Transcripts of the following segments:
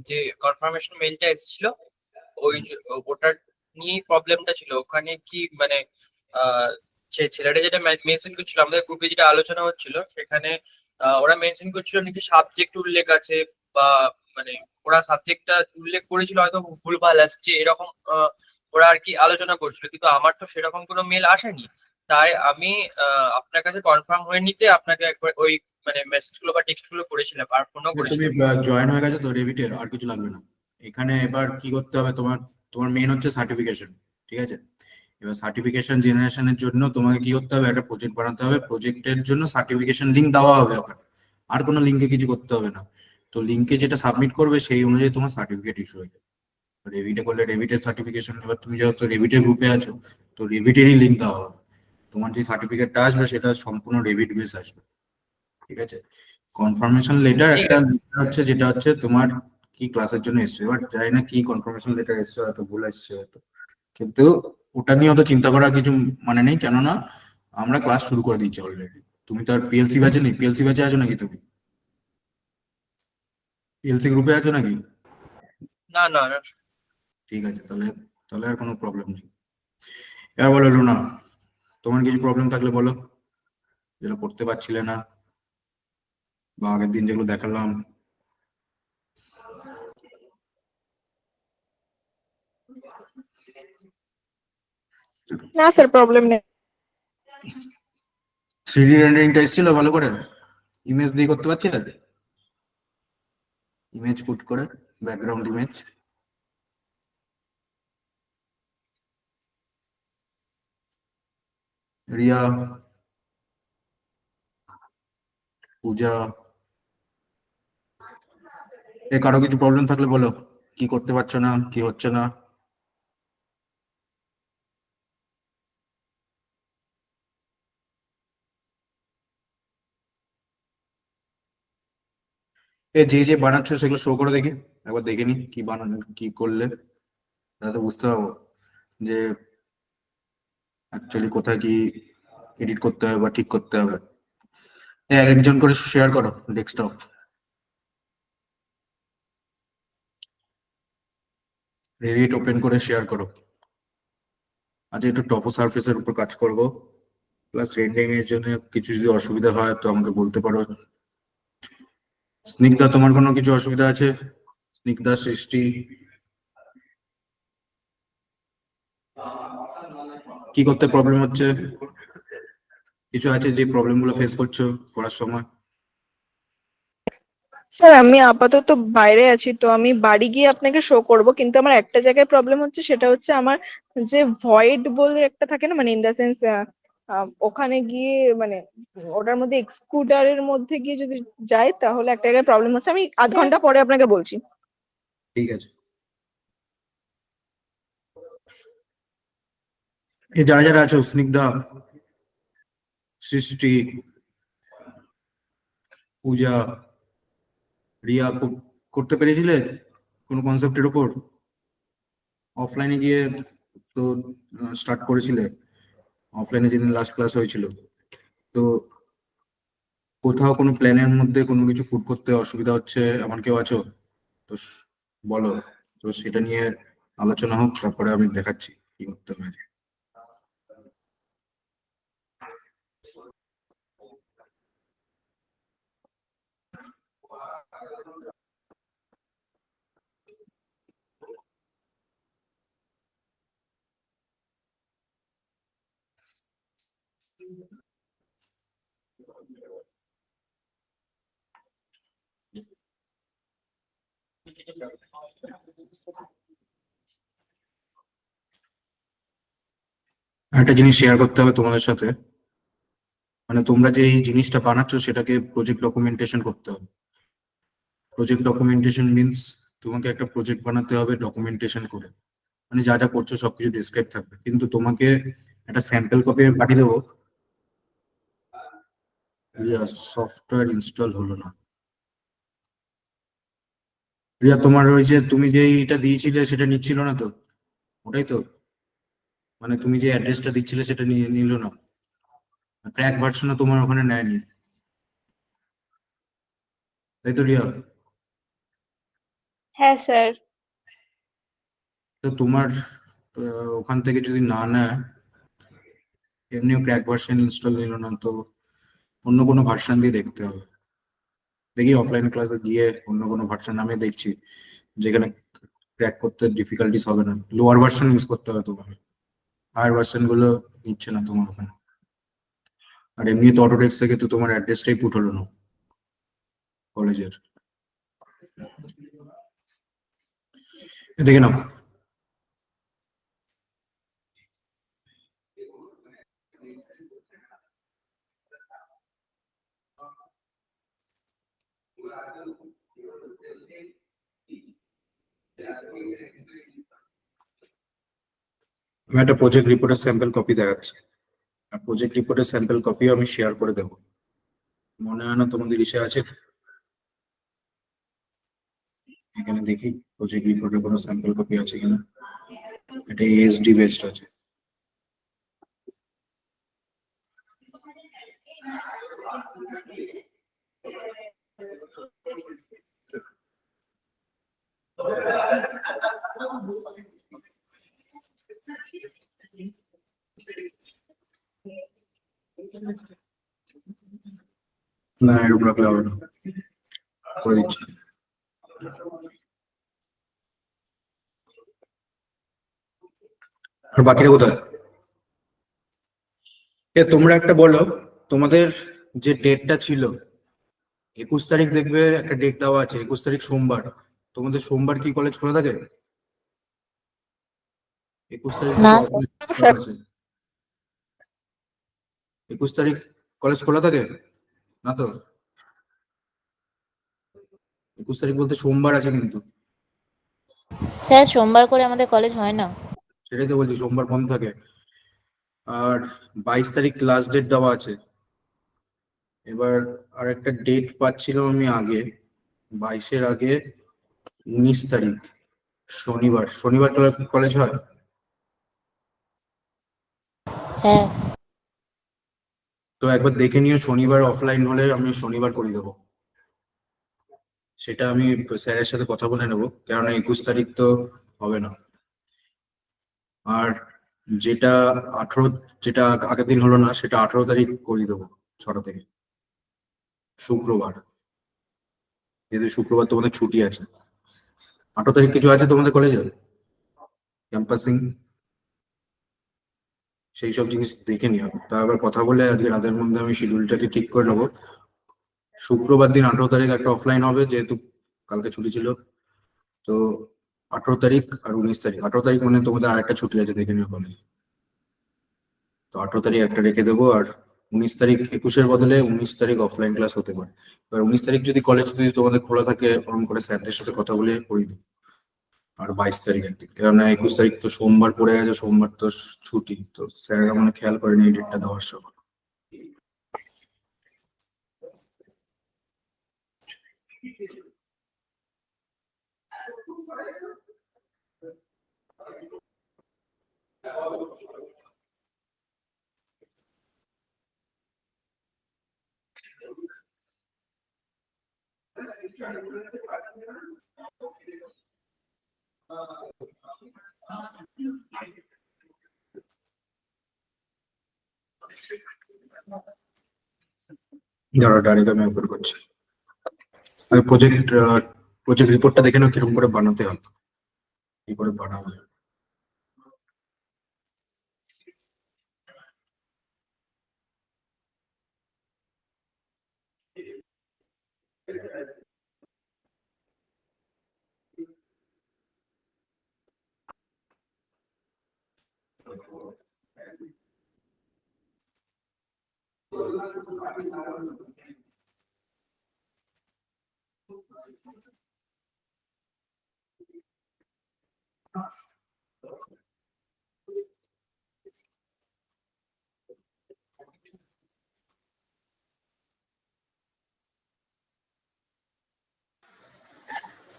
যে কনফার্মেশন মেইলটা এসেছিল ওটার নিয়েই প্রবলেমটা ছিল। ওখানে কি মানে সে ছেলেটা যেটা মেনশন করছিল, আমাদের গ্রুপে যেটা আলোচনা হচ্ছিল সেখানে ওরা মেনশন করছিল নাকি সাবজেক্ট উল্লেখ আছে, বা মানে ওরা সাবজেক্টটা উল্লেখ করেছিল হয়তো ভুলভাল আসছে এরকম। ওরা আর কি আলোচনা করছিল, কিন্তু আমার তো সেরকম কোনো মেল আসেনি। তাই আমি আপনার কাছে কনফার্ম হয়ে নিতে আপনাকে একবার ওই মানে মেসেজ গুলো বা টেক্সট গুলো করেছিলাম, আর ফোনও তুমি করেছিলাম। জয়েন হয়ে গেছো তো রেভিটে, আর কিছু লাগবে না। এখানে এবার কি করতে হবে, তোমার তোমার মেন হচ্ছে সার্টিফিকেশন। ঠিক আছে, এবার সার্টিফিকেশন জেনারেশনের জন্য তোমাকে কি করতে হবে, একটা প্রজেক্ট বানাতে হবে। প্রজেক্টের জন্য সার্টিফিকেশন লিঙ্ক দেওয়া হবে ওখানে, আর কোনো লিঙ্কে কিছু করতে হবে না। তো লিঙ্কে যেটা সাবমিট করবে সেই অনুযায়ী তোমার সার্টিফিকেট ইস্যু হয়ে যাবে। রেভিটে করলে রেভিটের সার্টিফিকেশন, এবার তুমি যেহেতু রেভিটের গ্রুপে আছো তো রেভিটেরই লিঙ্ক দেওয়া হবে। তোমার যে সার্টিফিকেটটা আসবে সেটা সম্পূর্ণ রেভিট বেস আসবে। ঠিক আছে, কনফার্মেশন লেটার ঠিক একটা আছে। letter হচ্ছে, যেটা হচ্ছে তোমার কি ক্লাসের জন্য এসছে। এবার জানি না কি কনফার্মেশন লেটার এসছে, হয়তো ভুল এসছে হয়তো, কিন্তু ওটা নিয়ে অত চিন্তা করার কিছু মানে নেই, কেননা আমরা ক্লাস শুরু করে দিচ্ছি অলরেডি। তুমি তো আর পিএলসি ব্যাচে নেই, পিএলসি ব্যাচে আছো নাকি তুমি? পিএলসি গ্রুপে আছো নাকি? না না না। ঠিক আছে, তাহলে তাহলে আর কোনো প্রবলেম নেই। এবার বলো লুনা, তোমার কিছু প্রবলেম থাকলে বলো, যেটা করতে পারছিলে না, বা আগের দিন যেগুলো দেখালাম। না স্যার, প্রবলেম নেই। থ্রিডি রেন্ডারিংটা এসেছিল ভালো করে? ইমেজ দিয়ে করতে পারছিলে? ইমেজ পুট করে, ব্যাকগ্রাউন্ড ইমেজ। রিয়া, পূজা, এ কারো কিছু প্রবলেম থাকলে বলো, কি করতে পারছো না, কি হচ্ছে না। এ যে যে বানাচ্ছো সেগুলো শো করে দেখি, একবার দেখে নি কি বানানো, কি করলে, তাতে বুঝতে পারবো যে অ্যাকচুয়ালি কোথায় কি এডিট করতে হবে বা ঠিক করতে হবে। এক একজন করে শেয়ার করো ডেস্কটপ, রেডিট ওপেন করে শেয়ার করো। আজ একটু টপো সারফেসের উপর কাজ করব, প্লাস রেন্ডারিং এর জন্য কিছু যদি অসুবিধা হয় তো আমাকে বলতে পারো। স্নিগ্ধা, তোমার কোনো কিছু অসুবিধা আছে? স্নিগ্ধা, সৃষ্টি, কি করতে প্রবলেম হচ্ছে? কিছু আছে যে প্রবলেম গুলো ফেস করছো পড়ার সময়? স্যার আমি আপাতত বাইরে আছি, তো আমি বাড়ি গিয়ে আপনাকে শো করব, কিন্তু আমার একটা জায়গায় প্রবলেম হচ্ছে, সেটা হচ্ছে আমার যে ভয়েড বলে একটা থাকে না, মানে ইন দা সেন্স ওখানে গিয়ে মানে ওটার মধ্যে এক্সক্লুডারের মধ্যে গিয়ে যদি যাই তাহলে একটা জায়গায় প্রবলেম হচ্ছে। আমি আধ ঘন্টা পরে আপনাকে বলছি। ঠিক আছে, এই যারা যারা আছো, স্নিগ্ধা, সৃষ্টি, পূজা, রিয়া, করতে পেরেছিলে কোনো কনসেপ্টের উপর? অফলাইনে গিয়ে তো স্টার্ট করেছিলে, অফলাইনে যেদিন লাস্ট ক্লাস হয়েছিল, তো কোথাও কোনো প্ল্যানের মধ্যে কোনো কিছু পুট করতে অসুবিধা হচ্ছে এমন কেউ আছো? তো বলো, তো সেটা নিয়ে আলোচনা হোক, তারপরে আমি দেখাচ্ছি কি করতে হবে। একটা জিনিস শেয়ার করতে হবে তোমাদের সাথে, মানে তোমরা যে এই জিনিসটা বানাচ্ছো সেটাকে প্রজেক্ট ডকুমেন্টেশন করতে হবে। প্রজেক্ট ডকুমেন্টেশন মিন্স তোমাকে একটা প্রজেক্ট বানাতে হবে ডকুমেন্টেশন করে, মানে যা যা করছো সবকিছু ডিসক্রাইব থাকবে, কিন্তু তোমাকে একটা স্যাম্পল কপি আমি পাঠিয়ে দেবো। রিয়া, সফটওয়্যার ইনস্টল হলো না। রিয়া, তোমার ওই যে তুমি যে এটা দিয়েছিলে সেটা নিচ্ছিল না তো? ওটাই তো, মানে তুমি যে অ্যাড্রেসটা দিচ্ছিলে সেটা নিয়ে নিল না, ক্র্যাক ভার্সনও তোমার ওখানে নেয়নি, তাই তো রিয়া? হ্যাঁ স্যার। তো তোমার ওখান থেকে যদি না নেয়, এমনিও ক্র্যাক ভার্সন ইনস্টল নিল না, তো অন্য কোনো ভার্সন দিয়ে দেখতে হবে। দেখি অফলাইন ক্লাসে গিয়ে অন্য কোনো ভার্সন আমি দেখছি যেখানে ক্র্যাক করতে ডিফিকাল্টিস হবে না। লোয়ার ভার্সন ইউজ করতে হবে তোমাকে, হায়ার ভার্সন গুলো নিচ্ছে না তোমার ওখানে। আর এমনি তো অটোডেস্ক থেকে তো তোমার অ্যাড্রেসটাই পুট হলো না কলেজের। দেখে নাও। আমি একটা প্রজেক্ট রিপোর্টের স্যাম্পল কপি দেখাচ্ছি, আর প্রজেক্ট রিপোর্টের স্যাম্পল কপিও আমি শেয়ার করে দেবো। মনে হয় না তোমাদের ইসে আছে, এখানে দেখি প্রজেক্ট রিপোর্টের কোনো স্যাম্পল কপি আছে কিনা। এটা এএসডি বেসড আছে। না, এরকম রাখলে হবে না, করে দিচ্ছি। আর বাকিটা কোথায়? তোমরা একটা বলো, তোমাদের যে ডেটটা ছিল 21 তারিখ, দেখবে একটা ডেট দেওয়া আছে 21 তারিখ সোমবার। তোমাদের সোমবার কি কলেজ খোলা থাকে? 21 তারিখ না খোলা আছে। 21 তারিখ কলেজ খোলা থাকে না তো? 21 তারিখ বলতে সোমবার আছে কিন্তু। স্যার, সোমবার করে আমাদের কলেজ হয় না। সেটাই তো বলছি, সোমবার বন্ধ থাকে। আর 22 তারিখ লাস্ট ডেট দেওয়া আছে। এবার আর একটা ডেট পাচ্ছিলাম আমি আগে, 22-এর আগে 19 তারিখ শনিবার। শনিবার কলেজ হয়? হ্যাঁ। তো একবার দেখে নিও, শনিবার অফলাইন হলে আমি শনিবার করে দেবো। সেটা আমি স্যারের সাথে কথা বলে নেবো, কেননা 21 তারিখ তো হবে না। আর যেটা 18, যেটা আগের দিন হলো না, সেটা 18 তারিখ করে দেবো 6টা থেকে, শুক্রবার। যেহেতু শুক্রবার তোমাদের ছুটি আছে। 18 তারিখ কিছু আছে তোমাদের কলেজে ক্যাম্পাসিং, সেই সব জিনিস দেখে নিও। তা আবার কথা বলে আজকে রাতের মধ্যে আমি শিডিউলটাকে ঠিক করে নেবো। শুক্রবার দিন 18 তারিখ একটা অফলাইন হবে, যেহেতু কালকে ছুটি ছিল। তো 18 তারিখ আর 19 তারিখ, 18 তারিখ মানে তোমাদের আরেকটা ছুটি আছে, দেখে নিও কলেজে। তো 18 তারিখ একটা রেখে দেবো, আর 19 তারিখ 21-এর বদলে 19 তারিখ অফলাইন ক্লাস হতে পারে। এবার 19 তারিখ যদি কলেজ যদি তোমাদের খোলা থাকে, ওরকম করে স্যারদের সাথে কথা বলে করিয়ে দেবো। আর 22 তারিখ একদিন, কেননা 21 তারিখ তো সোমবার পড়ে গেছে, সোমবার তো ছুটি, তো স্যাররা মানে খেয়াল করেনি এই ডেটটা দেওয়ার সময়। যারা ডাইরেক্ট আমি একবার করছি, আমি প্রজেক্ট রিপোর্টটা দেখে নাও কিরকম করে বানাতে হয়, কি করে বানাবে।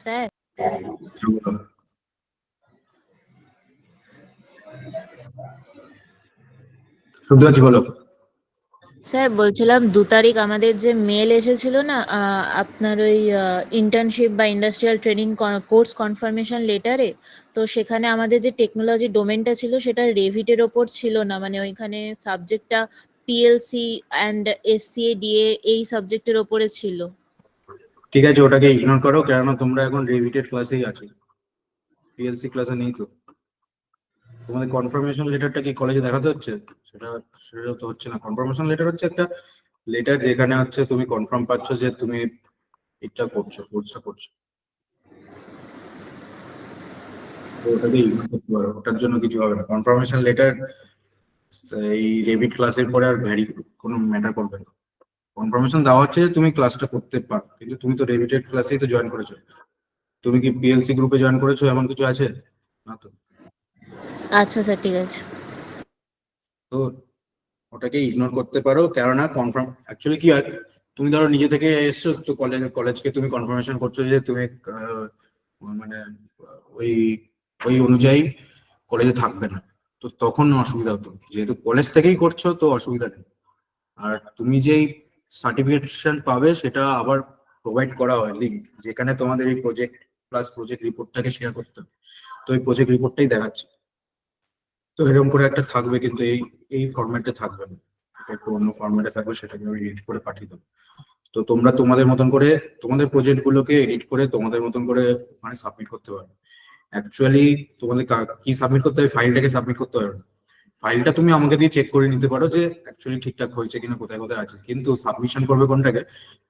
স্যার, শুনতে পাচ্ছি, বলো। স্যার বলছিলাম 2 তারিখ আমাদের যে মেল এসেছিল না, আপনার ওই ইন্টার্নশিপ বা ইন্ডাস্ট্রিয়াল ট্রেনিং কোর্স কনফার্মেশন লেটারে, তো সেখানে আমাদের যে টেকনোলজি ডোমেনটা ছিল সেটা রেভিটের ওপর ছিল না, মানে ওইখানে সাবজেক্টটা পিএলসি অ্যান্ড এসসিএডিএ এই সাবজেক্টের ওপরে ছিল। ঠিক আছে, ওটাকে ইগনোর করো, কেননা তোমরা এখন রিভিটেড ক্লাসেই আছো, পিএলসি ক্লাসে নেই তো। তোমাদের কনফার্মেশন লেটারটা কি কলেজে দেখাতে হচ্ছে? সেটা সেটা তো হচ্ছে না। কনফার্মেশন লেটার হচ্ছে একটা লেটার যেখানে হচ্ছে তুমি কনফার্ম পাচ্ছ যে তুমি এটা করছো, কোর্সটা করছো। তো ওটাকে ইগনোর করতে পারো, ওটার জন্য কিছু হবে না। কনফার্মেশন লেটার এই রেভিট ক্লাসের পরে আর ভ্যারি কোনো ম্যাটার করবে না। কনফার্মেশন দেওয়া হচ্ছে যে তুমি ক্লাসটা করতে পারো, কিন্তু তুমি তো রেভিটেড ক্লাসেই তো জয়েন করেছো। তুমি কি পিএলসি গ্রুপে জয়েন করেছো এমন কিছু আছে? না তো। আচ্ছা স্যার, ঠিক আছে। তো ওটাকে ইগনোর করতে পারো, কেননা কনফার্ম অ্যাকচুয়ালি কি হয়, তুমি ধরো নিজে থেকে এসছো তো কলেজকে তুমি কনফার্মেশন করছো যে তুমি মানে ওই ওই অনুযায়ী কলেজে থাকবে না। তো তখন অসুবিধা হতো, যেহেতু কলেজ থেকেই করছো তো অসুবিধা নেই। আর তুমি যেই সার্টিফিকেশন পাবে সেটা আবার প্রোভাইড করা হয় লিঙ্ক, যেখানে তোমাদের এই প্রজেক্ট প্লাস প্রজেক্ট রিপোর্টটাকে শেয়ার করতে হবে। তো এই প্রজেক্ট রিপোর্টটাই দেখাচ্ছে। তো এরকম করে একটা থাকবে, কিন্তু এই এই ফরম্যাটে থাকবে না, এটা একটু অন্য ফরম্যাটে থাকবে, সেটাকে আমি এডিট করে পাঠিয়ে দেবো। তো তোমরা তোমাদের মতন করে তোমাদের প্রজেক্ট গুলোকে এডিট করে তোমাদের মতন করে ওখানে সাবমিট করতে পারবে। অ্যাকচুয়ালি তোমাদের কি সাবমিট করতে হবে, ফাইলটাকে সাবমিট করতে পারবে না। ফাইলটা তুমি আমাকে দিয়ে চেক করে নিতে পারো যে অ্যাকচুয়ালি ঠিকঠাক হয়েছে কিনা, কোথায় কোথায় আছে, কিন্তু সাবমিশন করবে কোনটাকে?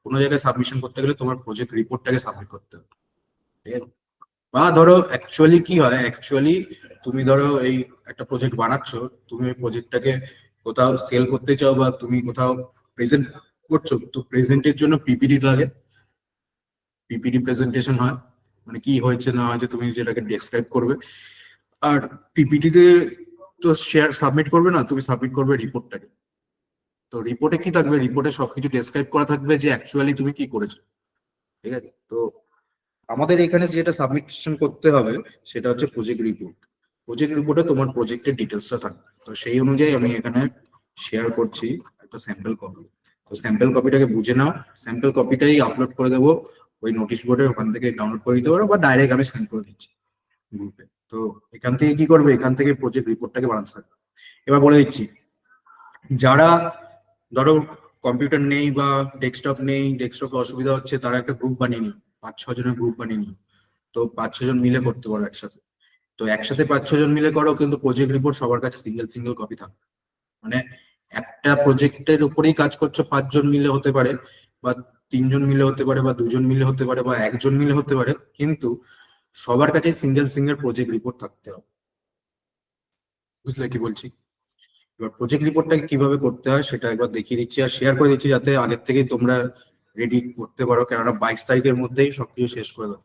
কোনো জায়গায় সাবমিশন করতে গেলে তোমার প্রজেক্ট রিপোর্টটাকে সাবমিট করতে হবে, ঠিক আছে? বা ধরো অ্যাকচুয়ালি কি হয়, অ্যাকচুয়ালি তুমি ধরো এই একটা প্রজেক্ট বানাচ্ছো, তুমি ওই প্রজেক্টটাকে কোথাও সেল করতে চাও বা তুমি কোথাও প্রেজেন্ট করছো, তো প্রেজেন্টের জন্য পিপিটি লাগে, পিপিটি প্রেজেন্টেশন হয়, মানে কি হয়েছে না হয়েছে তুমি যেটাকে ডেসক্রাইব করবে। আর পিপিটিতে তো শেয়ার সাবমিট করবে না, তুমি সাবমিট করবে রিপোর্টটাকে। তো রিপোর্টে কি থাকবে, রিপোর্টে সবকিছু ডেসক্রাইব করা থাকবে যে অ্যাকচুয়ালি তুমি কি করেছো, ঠিক আছে? তো আমাদের এখানে যেটা সাবমিশন করতে হবে সেটা হচ্ছে প্রজেক্ট রিপোর্ট। প্রজেক্ট রিপোর্টে তোমার প্রজেক্টের ডিটেলসটা থাকবে, তো সেই অনুযায়ী আমি এখানে শেয়ার করছি একটা স্যাম্পল কপি। তো স্যাম্পল কপিটাকে বুঝে নাও, স্যাম্পল কপিটাই আপলোড করে দেবো ওই নোটিশ বোর্ডে, ওখান থেকে ডাউনলোড করে দিতে পারো বা ডাইরেক্ট আমি সেন্ড করে দিচ্ছি গ্রুপে। তো এখান থেকে কি করবে, এখান থেকে প্রজেক্ট রিপোর্টটাকে বানাতে থাকবে। এবার বলে দিচ্ছি, যারা ধরো কম্পিউটার নেই বা ডেস্কটপ নেই, ডেস্কটপে অসুবিধা হচ্ছে, তারা একটা গ্রুপ বানিয়ে নিও, 5-6 জনের গ্রুপ বানিয়ে নিও। তো 5-6 জন মিলে করতে পারো একসাথে। তো একসাথে 5-6 জন মিলে করো, কিন্তু প্রজেক্ট রিপোর্ট সবার কাছে সিঙ্গেল সিঙ্গেল কপি থাকবে। মানে একটা প্রজেক্টের উপরেই কাজ করছো, 5 জন মিলে হতে পারে বা 3 জন মিলে হতে পারে বা 2 জন মিলে হতে পারে বা 1 জন মিলে হতে পারে, কিন্তু সবার কাছে সিঙ্গেল সিঙ্গেল প্রজেক্ট রিপোর্ট থাকতে হবে। বুঝলে কি বলছি? এবার প্রজেক্ট রিপোর্টটাকে কিভাবে করতে হয় সেটা একবার দেখিয়ে দিচ্ছি আর শেয়ার করে দিচ্ছি, যাতে আগের থেকেই তোমরা রেডি করতে পারো, কেননা 22 তারিখের মধ্যেই সবকিছু শেষ করে দাও।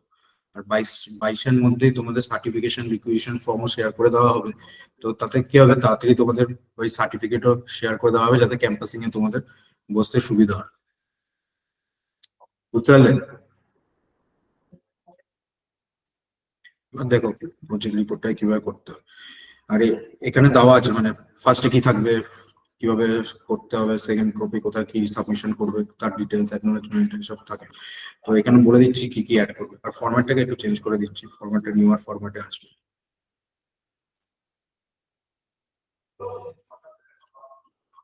আর 22-22-এর মধ্যেই তোমাদের সার্টিফিকেশন রিকুইজিশন ফর্মও শেয়ার করে দেওয়া হবে। তো তাতে কি হবে, তাড়াতাড়ি তোমাদের ওই সার্টিফিকেটও শেয়ার করে দেওয়া হবে, যাতে ক্যাম্পাসিং এ তোমাদের বসতে সুবিধা হয়। বুঝতে পারলে? এবার দেখো প্রজেক্ট রিপোর্টটা কিভাবে করতে হয়। আর এখানে দেওয়া আছে, মানে ফার্স্টে কি থাকবে, কিভাবে করতে হবে, সেকেন্ড কপি কোথায় কি সাবমিশন করবে, তার ডিটেলস, অ্যাকনোলেজমেন্ট সব থাকে। তো এখানে বলে দিচ্ছি কি কি অ্যাড করবে, আর ফরম্যাটটাকে একটু চেঞ্জ করে দিচ্ছি, ফরম্যাটটা নিউয়ার ফরম্যাটে আসবে। তো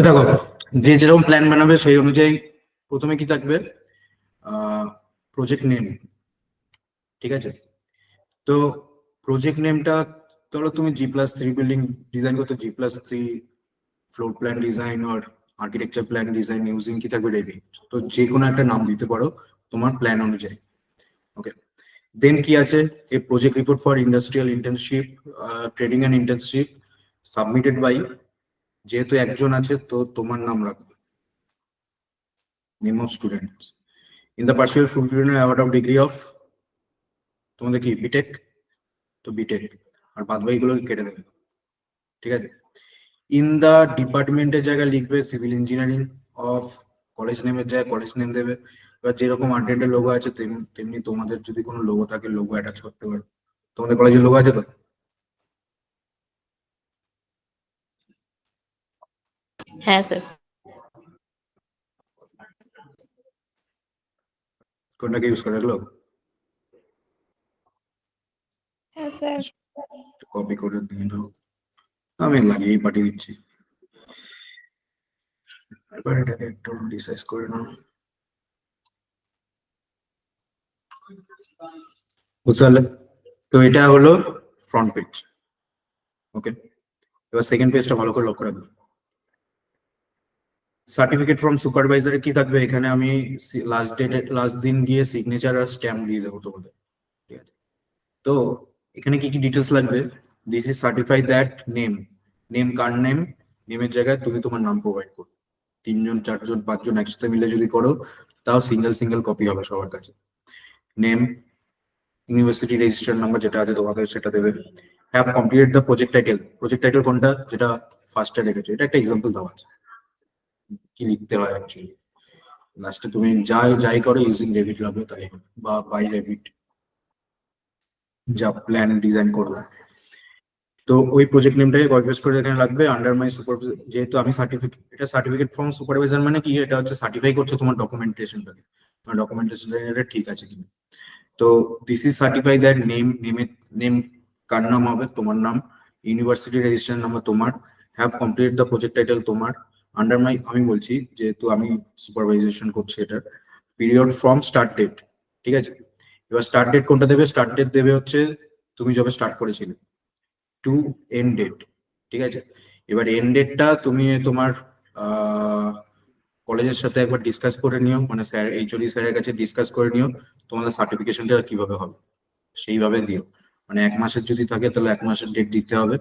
দেখো যে যেরকম প্ল্যান বানাবে সেই অনুযায়ী প্রথমে কি থাকবে, প্রজেক্ট নেম, ঠিক আছে। তো প্রজেক্ট নেমটা, ধরো তুমি G+3 বিল্ডিং ডিজাইন করতে, G+3 ফ্লোর প্ল্যান ডিজাইন আর আর্কিটেকচার প্ল্যান ডিজাইন ইউজিং কি থাকবে, রেভি। তো যে কোনো একটা নাম দিতে পারো তোমার প্ল্যান অনুযায়ী। ওকে, দেন কি আছে, a project report for industrial internship training and internship submitted by, যেহেতু একজন আছে তো তোমার নাম রাখবে, name of students in the partial fulfilment award of degree of, তোমাদের কি বিটেক, তো বিটেক, আর বাদ বাকিগুলো কেটে দেবে, ঠিক আছে। ইন দা ডিপার্টমেন্টের জায়গায় লিখবে সিভিল ইঞ্জিনিয়ারিং অফ, কলেজ নেমের জায়গায় কলেজ নেম দেবে। এবার যেরকম আর্টেন্টের লোগো আছে তেমনি তোমাদের যদি কোনো লোগো থাকে লোগো অ্যাটাচ করতে পারো। তোমাদের কলেজের লোগো আছে তো? হ্যাঁ স্যার। কোনটাকে ইউজ করে রাখলো? হ্যাঁ স্যার। কপি করে দিয়ে নাও, আমি লাগিয়ে পাঠিয়ে দিচ্ছি। এবার এটাকে একটু রিসাইজ করে নাও, বুঝতে পারলে? তো এটা হলো ফ্রন্ট পেজ। ওকে, এবার সেকেন্ড পেজটা ভালো করে লক্ষ্য রাখবে। সার্টিফিকেট ফ্রম সুপারভাইজারে কি থাকবে, এখানে আমি লাস্ট দিন গিয়ে সিগনেচার আর স্ট্যাম্প দিয়ে দেবো তোমাদের, ঠিক আছে। তো এখানে কি কি ডিটেলস লাগবে, this is certify that name, name কার নেম, নেমের জায়গায় তুমি তোমার নাম প্রোভাইড করো। 3 জন 4 জন 5 জন একসাথে মিলে যদি করো তাও সিঙ্গেল কপি হবে সবার কাছে। নেম, ইউনিভার্সিটি রেজিস্টার নাম্বার যেটা আছে তোমাদের সেটা দেবে। Have completed the project title কোনটা, যেটা ফার্স্টে রেখেছো, এটা একটা এক্সাম্পল দেওয়া আছে কি লিখতে হয় অ্যাকচুয়ালি। লাস্টে তুমি যাই করো ইউজিং রেভিট লাগবে তাই হবে, বা বাই রেভিট যা প্ল্যান ডিজাইন করবে। তো ওই প্রজেক্ট নেমটাকে কপি পেস্ট করে এখানে লাগবে। আন্ডার মাই সুপারভাইজার, যেহেতু আমি সার্টিফিকেট, এটা সার্টিফিকেট ফ্রম সুপারভাইজার মানে কি, এটা হচ্ছে সার্টিফাই করছে তোমার ডকুমেন্টেশনটাকে, তোমার ডকুমেন্টেশনটা এটা ঠিক আছে কিনা। তো this is certify that name কার নাম হবে, তোমার নাম, ইউনিভার্সিটি রেজিস্ট্রেশন নাম্বার তোমার, have complete the project title তোমার, আন্ডার মাই, আমি বলছি যেহেতু আমি সুপারভাইজেশন করছি এটা, পিরিয়ড ফ্রম স্টার্ট ডেট, ঠিক আছে। এবার স্টার্ট ডেট কোনটা দেবে, স্টার্ট ডেট দেবে হচ্ছে তুমি যবে স্টার্ট করেছিলে, টু এন্ড ডেট, ঠিক আছে। এবার এন্ড ডেটটা তুমি তোমার কলেজের সাথে একবার ডিসকাস করে নিও, মানে স্যার এইচওডি স্যারের কাছে ডিসকাস করে নিও তোমাদের সার্টিফিকেশনটা কিভাবে হবে, সেইভাবে দিও। মানে 1 মাসের যদি থাকে তাহলে 1 মাসের ডেট দিতে হবে,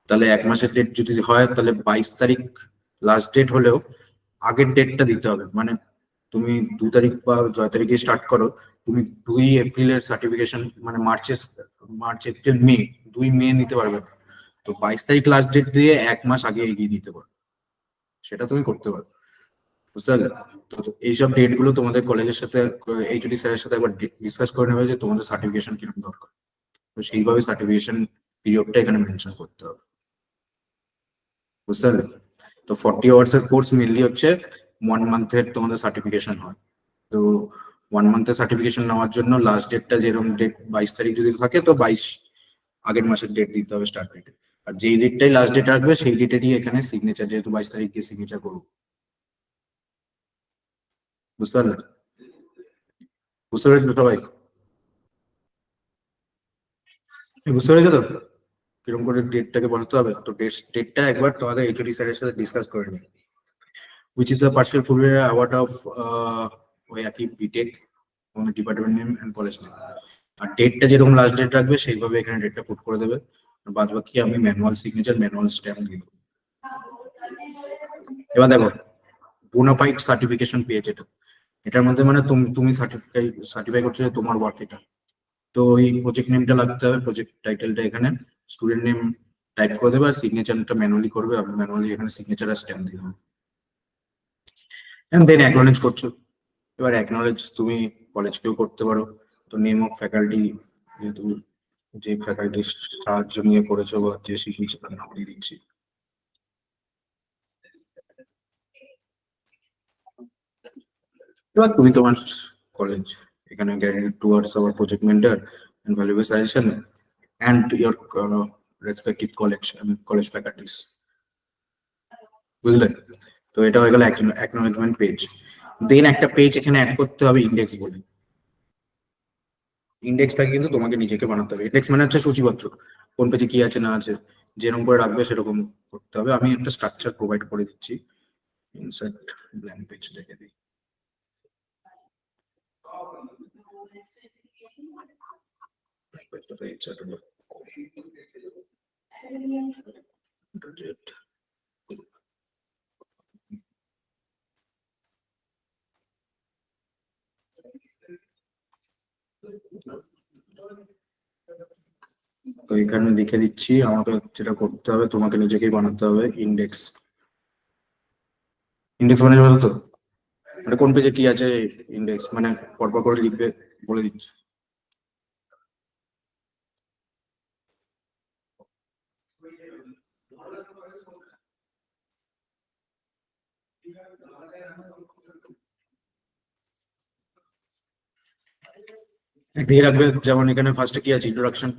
তাহলে 1 মাসের ডেট যদি হয় তাহলে 22 তারিখ লাস্ট ডেট হলেও আগের ডেটটা দিতে হবে। মানে তুমি 2 তারিখ বা জয় তারিখে স্টার্ট করো, তুমি 2 এপ্রিলের সার্টিফিকেশন, মানে মার্চ এপ্রিল মে 2 মে নিতে পারবে না। তো 22 তারিখ লাস্ট ডেট দিয়ে 1 মাস আগে এগিয়ে দিতে পারো, সেটা তুমি করতে পারো, বুঝতে পারলে? তো এইসব ডেট গুলো তোমাদের কলেজের সাথে এইচওডি স্যারের সাথে একবার ডিসকাস করে নেবে যে তোমাদের সার্টিফিকেশন কিরকম দরকার। তো সেইভাবে সার্টিফিকেশন পিরিয়ডটা এখানে মেনশন করতে হবে, বুঝতে পারলে? তো 40 আওয়ার্স এর কোর্স মেনলি হচ্ছে 1 মান্থের তোমাদের সার্টিফিকেশন হয়। তো 1 মান্থের সার্টিফিকেশন নেওয়ার জন্য লাস্ট ডেটটা যেরকম ডেট 22 তারিখ যদি থাকে তো 22 আগের মাসের ডেট দিতে হবে স্টার্ট ডেটে। আর যেই ডেটটাই লাস্ট ডেট রাখবে সেই ডেটেরই এখানে সিগনেচার, যেহেতু 22 তারিখ গিয়ে সিগনেচার করবো, বুঝতে পারলে? বুঝতে পেরেছো সবাই? বুঝতে পেরেছো তো কিরকম করে ডেটটাকে বসাতে হবে? তো ডেটটা একবার তোমাদের এইচওডি স্যারের সাথে ডিসকাস করে নিই। which is the partial full award of ওই একই বিটেক, তোমাদের department name and college name. আর ডেটটা যেরকম লাস্ট ডেট রাখবে সেইভাবে এখানে ডেটটা পুট করে দেবে। আর বাদ বাকি আমি ম্যানুয়াল সিগনেচার, ম্যানুয়াল স্ট্যাম্প দিয়ে দেবো। এবার দেখো বোনাফাইড সার্টিফিকেশন পেজ, এটার মধ্যে মানে তুমি সার্টিফাই করছো যে তোমার ওয়ার্ক এটা। তো এই প্রজেক্ট নেমটা লাগতে হবে, প্রজেক্ট টাইটেলটা এখানে স্টুডেন্ট নেম টাইপ করে দেবে, আর সিগনেচারটা ম্যানুয়ালি করবে, আপনি ম্যানুয়ালি এখানে সিগনেচার আর স্ট্যাম্প দিয়ে দেবেন, এন্ড দেন অ্যাকনোলেজ করছো। এবার অ্যাকনোলেজ তুমি কলেজকেও করতে পারো। তো নেম অফ ফ্যাকাল্টি, যেহেতু যে ফ্যাকাল্টির সাহায্য নিয়ে করেছো বা যে শিখিয়েছে তার নাম দিয়ে দিচ্ছি। এবার তুমি তোমার কলেজ, এখানে guaranteed towards our project mentor and valuable suggestion and your respective college faculties, বুঝলে? তো এটা হয়ে গেল অ্যাকনোলেজমেন্ট পেজ। দেন একটা পেজ এখানে অ্যাড করতে হবে ইন্ডেক্স বলে। ইন্ডেক্সটা কিন্তু তোমাকে নিজেকে বানাতে হবে। ইন্ডেক্স মানে হচ্ছে সূচিপত্র, কোন পেজে কি আছে না আছে, যেরকম করে রাখবে সেরকম করতে হবে। আমি একটা স্ট্রাকচার প্রোভাইড করে দিচ্ছি, ইনসার্ট ব্ল্যাঙ্ক পেজ দেখে দিই। তো এখানে লিখে দিচ্ছি, আমাকে যেটা করতে হবে তোমাকে নিজেকেই বানাতে হবে ইন্ডেক্স। ইন্ডেক্স মানে বলো তো, মানে কোন পেজে কি আছে, ইন্ডেক্স মানে পরপর করে লিখবে, বলে দিচ্ছি। দিয়ে রাখবে, যেমন এখানে ফার্স্টে কি আছে, ইন্ট্রোডাকশন।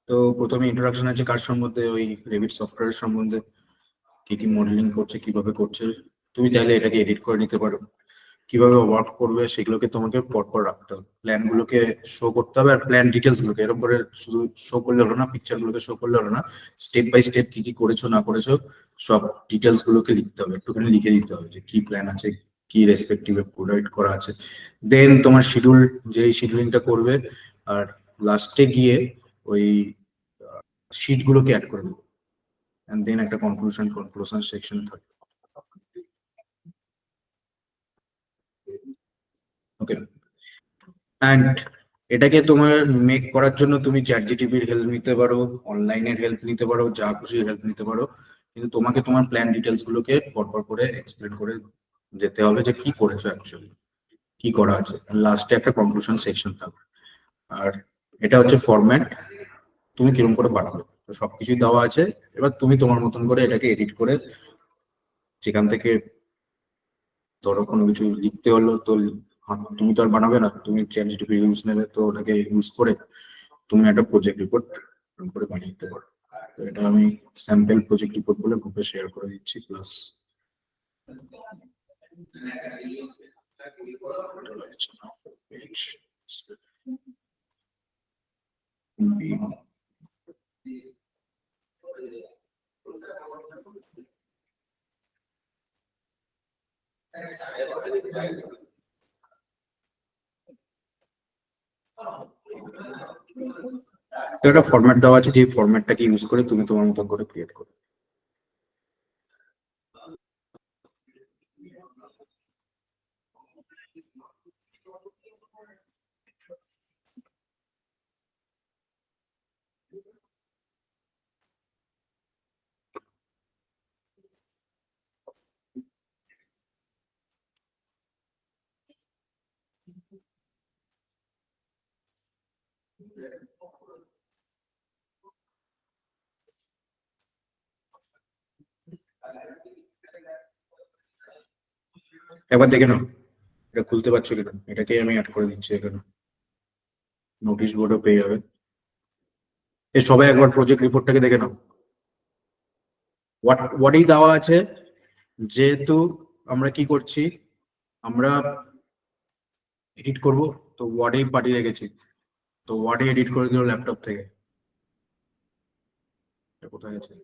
তো প্রথমে ইন্ট্রোডাকশন আছে কার সম্বন্ধে, ওই রেভিট সফটওয়্যার সম্বন্ধে, কি কি মডেলিং করছে, কিভাবে করছে। তুমি চাইলে এটাকে এডিট করে নিতে পারো, কিভাবে ওয়ার্ক করবে সেগুলোকে তোমাকে পরপর রাখতে হবে, প্ল্যান গুলোকে শো করতে হবে। আর প্ল্যান ডিটেলস গুলোকে এরকম করে শুধু শো করলে হলো না, পিকচার গুলোকে শো করলে হলো না, স্টেপ বাই স্টেপ কি কি করেছো না করেছো সব ডিটেলস গুলোকে লিখতে হবে, একটুখানি লিখে দিতে হবে যে কি প্ল্যান আছে, কি রেসপেক্টিভে প্রোভাইড করা আছে। দেন তোমার শিডিউল, যে শিডিউলিংটা করবে, আর লাস্টে গিয়ে ওই শিট গুলোকে অ্যাড করে দেবো। এন্ড দেন একটা কনক্লুশন সেকশন থাকবে। ওকে, অ্যান্ড এটাকে তোমার মেক করার জন্য তুমি চ্যাটজিটিপির হেল্প নিতে পারো, অনলাইনের হেল্প নিতে পারো, যা খুশি হেল্প নিতে পারো, কিন্তু তোমাকে তোমার প্ল্যান ডিটেলস গুলোকে পরপর করে এক্সপ্লেন করে যেতে হবে যে কি করেছো অ্যাকচুয়ালি, কি করা আছে। লাস্টে একটা কনক্লুশন সেকশন থাকবে। আর এটা হচ্ছে ফরম্যাট, তুমি কিরকম করে বানাবে, তো সবকিছুই দেওয়া আছে। এবার তুমি তোমার মতন করে এটাকে এডিট করে, যেখান থেকে ধরো কোনো কিছু লিখতে হলো তো তুমি তো আর বানাবে না, তুমি চ্যাটজিটিপি ইউজ নেবে, তো ওটাকে ইউজ করে তুমি একটা প্রজেক্ট রিপোর্ট করে বানিয়ে দিতে পারো। তো এটা আমি স্যাম্পল প্রজেক্ট রিপোর্ট বলে গ্রুপে শেয়ার করে দিচ্ছি। প্লাস একটা ফরম্যাট দেওয়া আছে, যে ফরম্যাটটাকে ইউজ করে তুমি তোমার মতন করে ক্রিয়েট করো। একবার দেখে নাও এটা খুলতে পারছো কিনা, এটাকে আমি অ্যাড করে দিচ্ছি এখানে, নোটিশ বোর্ডও পেয়ে যাবে। এই সবাই একবার প্রজেক্ট রিপোর্টটাকে দেখে নাও, হোয়াটই দেওয়া আছে। যেহেতু আমরা কি করছি, আমরা এডিট করব, তো ওয়ার্ডেই পাঠিয়ে রেখেছি, তো ওয়ার্ডে এডিট করে দিল ল্যাপটপ থেকে। এটা কোথায় আছে,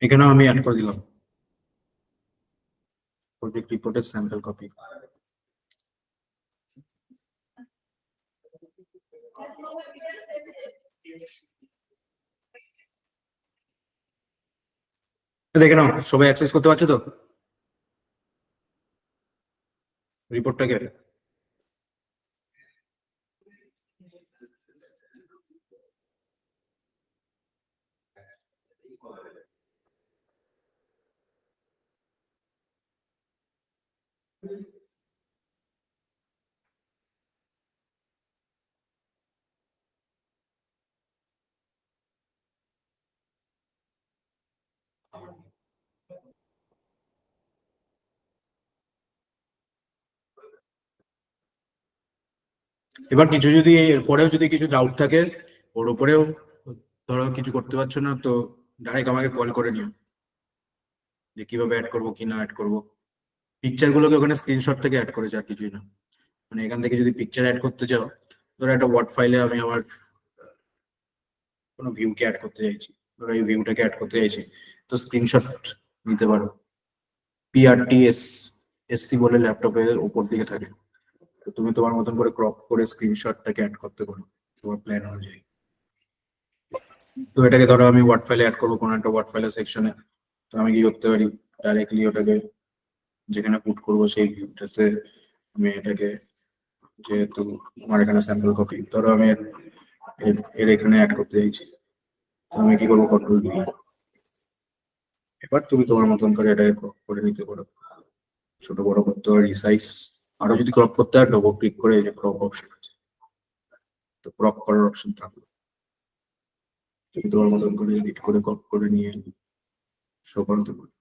এখানেও আমি অ্যাড করে দিলাম। প্রজেক্ট রিপোর্টের স্যাম্পল কপি। দেখে নাও সবাই অ্যাক্সেস করতে পারছো তো রিপোর্টটাকে? এবার কিছু যদি এরপরেও যদি কিছু ডাউট থাকে ওর উপরেও, ধরো কিছু করতে পারছো না তো ডাইরেক্ট আমাকে কল করে নিও যে কিভাবে অ্যাড করবো কি না অ্যাড করবো। পিকচার গুলোকে ওখানে স্ক্রিনশট থেকে অ্যাড করেছে আর কিছুই না। মানে এখান থেকে যদি পিকচার অ্যাড করতে চাও, ধরো একটা ওয়ার্ড ফাইলে আমি আমার কোনো ভিউকে অ্যাড করতে চাইছি, ধরো এই ভিউটাকে অ্যাড করতে চাইছি, তো স্ক্রিনশট নিতে পারো। PRTSC বলে ল্যাপটপের উপর দিকে থাকে, তো তুমি তোমার মতন করে ক্রপ করে স্ক্রিনশটটাকে অ্যাড করতে পারো তোমার প্ল্যান অনুযায়ী। তো এটাকে ধরো আমি ওয়ার্ড ফাইলে অ্যাড করবো কোনো একটা ওয়ার্ড ফাইলের সেকশনে, তো আমি কি করতে পারি ডাইরেক্টলি ওটাকে যেখানে পুট করবো সেই ভিউটাতে আমি এটাকে, যেহেতু আমার এখানে স্যাম্পল কপি, ধরো আমি এর এখানে অ্যাড করতে চাইছি, তো আমি কি করবো কন্ট্রোল ডি। এবার তুমি তোমার মতন করে এটাকে ক্রপ করে নিতে পারো, ছোট বড় করতে পারো, রিসাইজ। আরো যদি ক্রপ করতে হয় ডবল ক্লিক করে এই যে ক্রপ অপশন আছে, তো ক্রপ করার অপশন থাকবে, তুমি তোমার মতন করে এডিট করে ক্রপ করে নিয়ে শো করাতে পারো।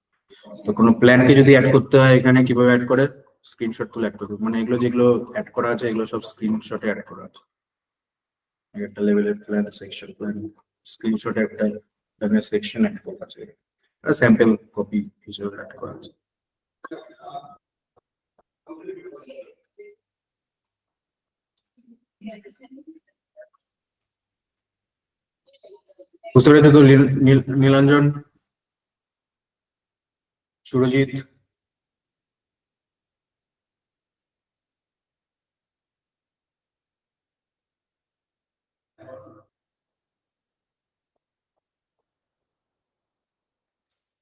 তো কোনো প্ল্যানকে যদি অ্যাড করতে হয় এখানে কিভাবে অ্যাড করে স্ক্রিনশট তুলে অ্যাড করবে, মানে এগুলো যেগুলো অ্যাড করা আছে এগুলো সব স্ক্রিনশটে অ্যাড করা আছে। একটা লেভেলের প্ল্যান, সেকশন প্ল্যান, স্ক্রিনশটে একটা প্ল্যানের সেকশন অ্যাড করা আছে, স্যাম্পল কপি হিসেবে অ্যাড করা আছে। বুঝতে পেরেছো তো নীলাঞ্জন, সুরজিৎ?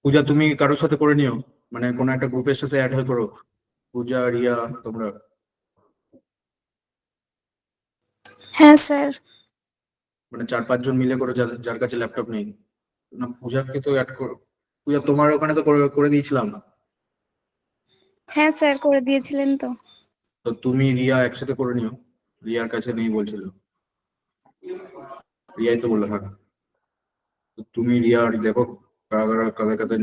পূজা তুমি কারোর সাথে করে নিও, মানে কোনো একটা গ্রুপের সাথে অ্যাড হয়ে করো, পূজা, রিয়া, তোমরা। হ্যাঁ স্যার। মানে 4-5 জন মিলে করো, যার কাছে ল্যাপটপ নেই। না পূজাকে তো অ্যাড করো, পূজা তোমার ওখানে তো করে দিয়েছিলাম। হ্যাঁ স্যার, করে দিয়েছিলেন তো। তো তুমি রিয়া একসাথে করে নিও, রিয়ার কাছে নেই বলছিল, রিয়াই তো বললো। হ্যাঁ, তো তুমি রিয়ার দেখো কাদের কাদের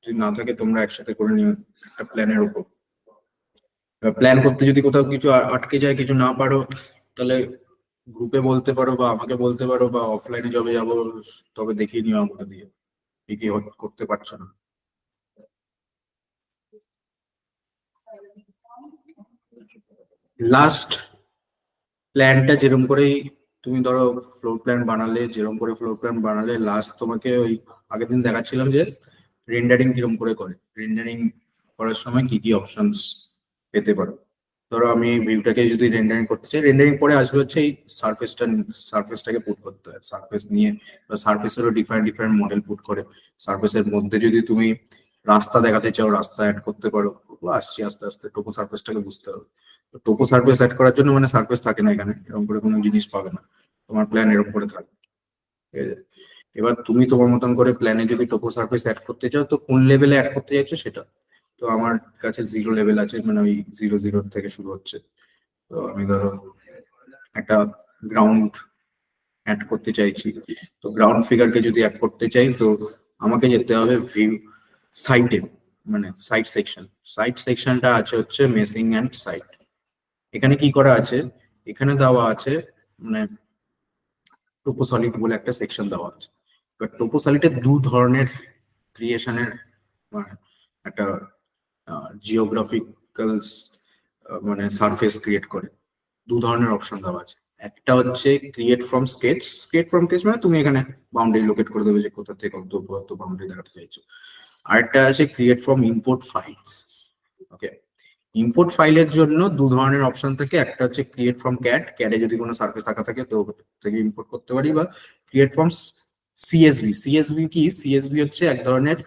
যদি না থাকে তোমরা একসাথে করে নিও একটা প্ল্যানের উপর। প্ল্যান করতে যদি কোথাও কিছু আটকে যায়, কিছু না পারো, তাহলে গ্রুপে বলতে পারো বা আমাকে বলতে পারো, বা অফলাইনে যবে যাবো তবে দেখিয়ে নিও আমাকে দিয়ে কি কি করতে পারছো না। লাস্ট প্ল্যানটা যেরকম করেই তুমি ধরো ফ্লোর প্ল্যান বানালে, যেরকম করে ফ্লোর প্ল্যান বানালে লাস্ট তোমাকে ওই আগের দিন দেখাচ্ছিলাম যে রেন্ডারিং কিরকম করে রেন্ডারিং করার সময় কি কি অপশনস পেতে পারো। ধরো আমি ভিউটাকে যদি রেন্ডারিং করতে চাই, রেন্ডারিং পরে আসবে হচ্ছে এই সারফেসটাকে পুট করতে হয়, সারফেস নিয়ে বা সারফেসেরও ডিফারেন্ট মডেল পুট করে। সারফেসের মধ্যে যদি তুমি রাস্তা দেখাতে চাও, রাস্তা অ্যাড করতে পারো। আসছি আস্তে আস্তে টোপো সারফেসটাকে বুঝতে হবে। টোপো সারফেস অ্যাড করার জন্য মানে সারফেস থাকে না এখানে, এরকম করে কোনো জিনিস পাবে না, তোমার প্ল্যান এরকম করে থাকবে। ঠিক আছে, এবার তুমি তোমার মতন করে প্ল্যানে যদি টোপো সারফেস অ্যাড করতে চাও তো কোন লেভেলে অ্যাড করতে চাইছো সেটা। তো আমার কাছে 0 লেভেল আছে, মানে ওই 0 থেকে শুরু হচ্ছে। তো আমি ধরো একটা গ্রাউন্ড অ্যাড করতে চাইছি, তো গ্রাউন্ড ফিগারকে যদি অ্যাড করতে চাই তো আমাকে যেতে হবে ভিউ সাইটে, মানে সাইট সেকশনটা আছে হচ্ছে মেসিং অ্যান্ড সাইট। এখানে কি করা আছে, এখানে দেওয়া আছে মানে টোপোসলিড বলে একটা সেকশন দেওয়া আছে। এবার টোপোসলিডে 2 ধরনের ক্রিয়েশনের মানে একটা জিওগ্রাফিক্যাল মানে সারফেস ক্রিয়েট করে 2 ধরনের অপশন দেওয়া আছে। একটা হচ্ছে ক্রিয়েট ফ্রম স্কেচ মানে তুমি এখানে বাউন্ডারি লোকেট করে দেবে যে কোথা থেকে কত বাউন্ডারি দেখাতে চাইছো। আরেকটা আছে create from import files, okay, import ফাইলের জন্য দু ধরনের অপশন থাকে, একটা হচ্ছে ক্রিয়েট ফ্রম ক্যাডে যদি কোনো সার্ফেস আঁকা থাকে তো থেকে ইম্পোর্ট করতে পারি, বা ক্রিয়েট ফ্রম সিএসভি। সিএসভি কি? সিএসভি হচ্ছে এক ধরনের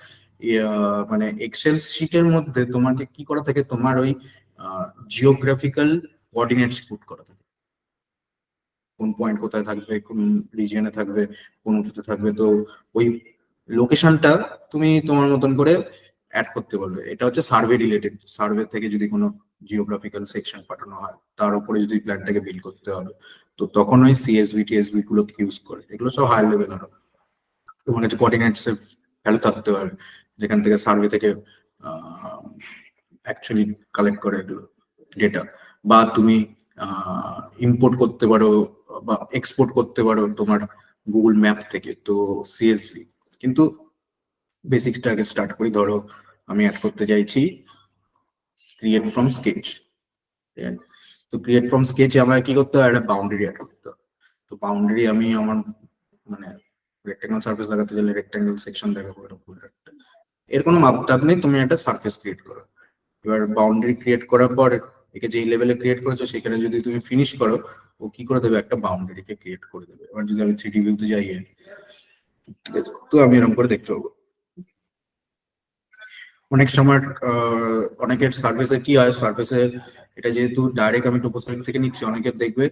মানে এক্সেল শিটের মধ্যে তোমাকে কি করা থাকে, তোমার ওই জিওগ্রাফিক্যাল কোঅর্ডিনেটস পুট করা থাকে, কোন পয়েন্ট কোথায় থাকবে, কোন রিজিয়নে থাকবে, কোন উঁচুতে থাকবে। তো ওই লোকেশনটা তুমি তোমার মতন করে অ্যাড করতে পারবে। এটা হচ্ছে সার্ভে রিলেটেড। সার্ভে থেকে যদি কোনো জিওগ্রাফিক্যাল সেকশন পাঠানো হয়, তার উপরে যদি প্ল্যানটাকে বিল্ড করতে হবে, তো তখন ওই সিএসভি টিএসভি গুলো ইউজ করে। এগুলো সব হায়ার লেভেল। আরো তোমার কাছে কোঅর্ডিনেটস এর ভ্যালু থাকতে পারে, যেখান থেকে সার্ভে থেকে অ্যাকচুয়ালি কালেক্ট করে এগুলো ডেটা, বা তুমি ইম্পোর্ট করতে পারো বা এক্সপোর্ট করতে পারো তোমার গুগল ম্যাপ থেকে, তো সিএসভি। কিন্তু বেসিক্সটা আগে স্টার্ট করি। ধরো আমি অ্যাড করতে চাইছি ক্রিয়েট ফ্রম স্কেচ। তো ক্রিয়েট ফ্রম স্কেচে আমার কি করতে হবে, একটা বাউন্ডারি অ্যাড করতে হবে। তো বাউন্ডারি আমি আমার মানে রেক্টাঙ্গেল সার্ফেস লাগাতে চাইলে রেক্টাঙ্গেল সেকশন দেখাবো, এরকম একটা। এর কোনো মাপটাপ নেই, তুমি একটা সার্ফেস ক্রিয়েট করো। এবার বাউন্ডারি ক্রিয়েট করার পর একে যেই লেভেলে ক্রিয়েট করেছো সেখানে যদি তুমি ফিনিশ করো, ও কি করে দেবে, একটা বাউন্ডারিকে ক্রিয়েট করে দেবে। এবার যদি আমি 3D ভিউতে যাই, ঠিক আছে, তো আমি এরকম করে দেখতে পাবো। অনেক সময় অনেকের সার্ফেসে কি হয়, সার্ফেসে এটা যেহেতু ডাইরেক্ট আমি টোপোসাইট থেকে নিচ্ছি, অনেকের দেখবে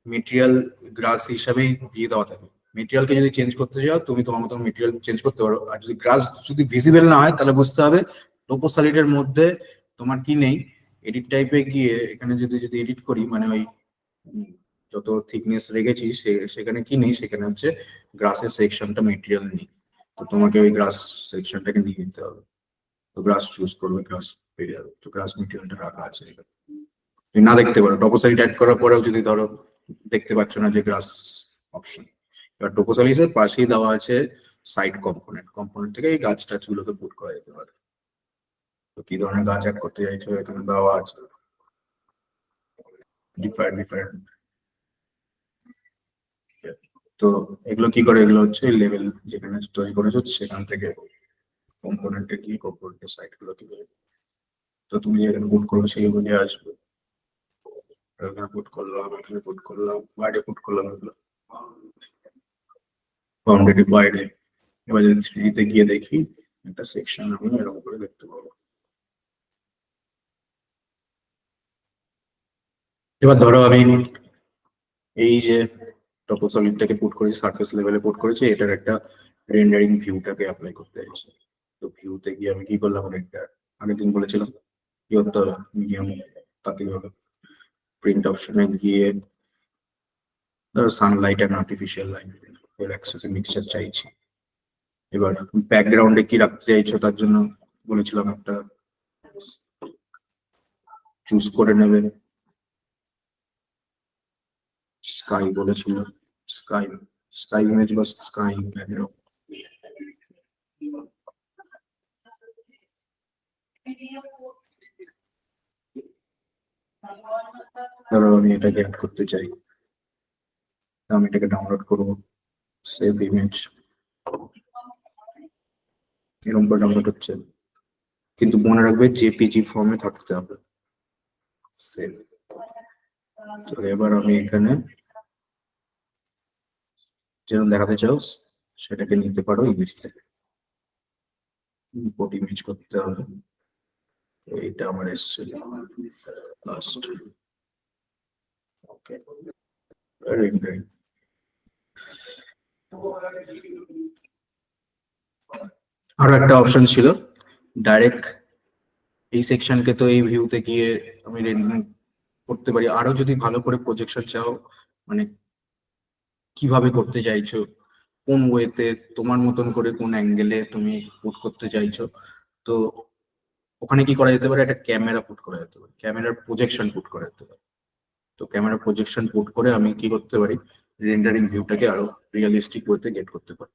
মেটেরিয়াল গ্রাস হিসাবেই দিয়ে দেওয়া থাকে। মেটেরিয়ালকে যদি চেঞ্জ করতে চাও, তুমি তোমার মতো মেটেরিয়াল চেঞ্জ করতে পারো। আর যদি গ্রাস যদি ভিজিবল না হয়, তাহলে বুঝতে হবে টোপোসাইটের মধ্যে তোমার কি নেই। এডিট টাইপে গিয়ে এখানে যদি এডিট করি, মানে ওই যত থিকনেস রেখেছি সেখানে কি নেই, সেখানে হচ্ছে গ্রাসের সেকশনটা মেটেরিয়াল নেই। তো তোমাকে ওই গ্রাস সেকশনটাকে নিয়ে নিতে হবে। তো গ্রাস চুজ করবে, গ্রাস পেয়ে যাবে। তো গ্রাস মেটেরিয়ালটা রাখা আছে এখানে, তুমি না দেখতে পারো। টোপোসাইট অ্যাড করার পরেও যদি ধরো দেখতে পাচ্ছ না যে গ্রাস অপশন, এবার টোপোসাইটের পাশেই দেওয়া আছে সাইড কম্পোনেন্ট থেকে এই গাছ টাছগুলোকে পুট করা যেতে পারে। তো কি ধরনের গাছ অ্যাড করতে চাইছো এখানে দেওয়া আছে, ডিফারেন্ট। তো এগুলো কি করে, এগুলো হচ্ছে লেভেল যেখানে তৈরি করেছো সেখান থেকে কম্পোনেন্টে গিয়ে কম্পোনেন্টের সাইড গুলো কি করে। তো তুমি যেখানে পুট করবে সেই অনুযায়ী আসবে। এখানে পুট করলাম, এখানে পুট করলাম, বাইরে পুট করলাম এগুলো বাউন্ডারি বাইরে। এবার যদি 3D তে গিয়ে দেখি, একটা সেকশন আমি এরকম করে দেখতে পাবো। এবার ধরো আমি এই যে টপোসলিডটাকে পুট করেছি, সারফেস লেভেলে পুট করেছি, এটার একটা রেন্ডারিং ভিউটাকে অ্যাপ্লাই করতে চাইছি। তো ভিউতে গিয়ে আমি কি করলাম, রেন্ডার আগের দিন বলেছিলাম কি করতে হবে, মিডিয়াম তাতেই হবে। প্রিন্ট অপশনে গিয়ে ধরো সানলাইট এন্ড আর্টিফিশিয়াল লাইট এর একসাথে মিক্সচার চাইছি। এবার ব্যাকগ্রাউন্ডে কি রাখতে চাইছো তার জন্য বলেছিলাম একটা চুজ করে নেবে। স্কাই বলেছিল, স্কাই স্কাই ইমেজ বা স্কাই ব্যাকগ্রাউন্ড। ধরো আমি এটাকে অ্যাড করতে চাই, তো আমি এটাকে ডাউনলোড করবো, সেভ ইমেজ, এরকম করে ডাউনলোড হচ্ছে। কিন্তু মনে রাখবে জেপিজি ফর্মে থাকতে হবে। সেভ। তো এবার আমি এখানে যেরকম দেখাতে চাও সেটাকে নিতে পারো ইমেজ থেকে, ইম্পোর্ট ইমেজ করতে হবে। এটা আমার এসছে লাস্ট। ওকে, রেন্ডারিং। আরো একটা অপশন ছিল ডাইরেক্ট এই সেকশনকে, তো এই ভিউতে গিয়ে আমি রেন্ডারিং করতে পারি। আরো যদি ভালো করে প্রজেকশন চাও, মানে কিভাবে করতে চাইছো, কোন ওয়েতে, তোমার মতন করে কোন অ্যাঙ্গেলে তুমি পুট করতে চাইছো, তো ওখানে কি করা যেতে পারে, একটা ক্যামেরা পুট করা যেতে পারে, ক্যামেরার প্রজেকশন পুট করা যেতে পারে। তো ক্যামেরা প্রজেকশন পুট করে আমি কি করতে পারি, রেন্ডারিং ভিউটাকে আরো রিয়েলিস্টিক ওয়েতে গেট করতে পারি।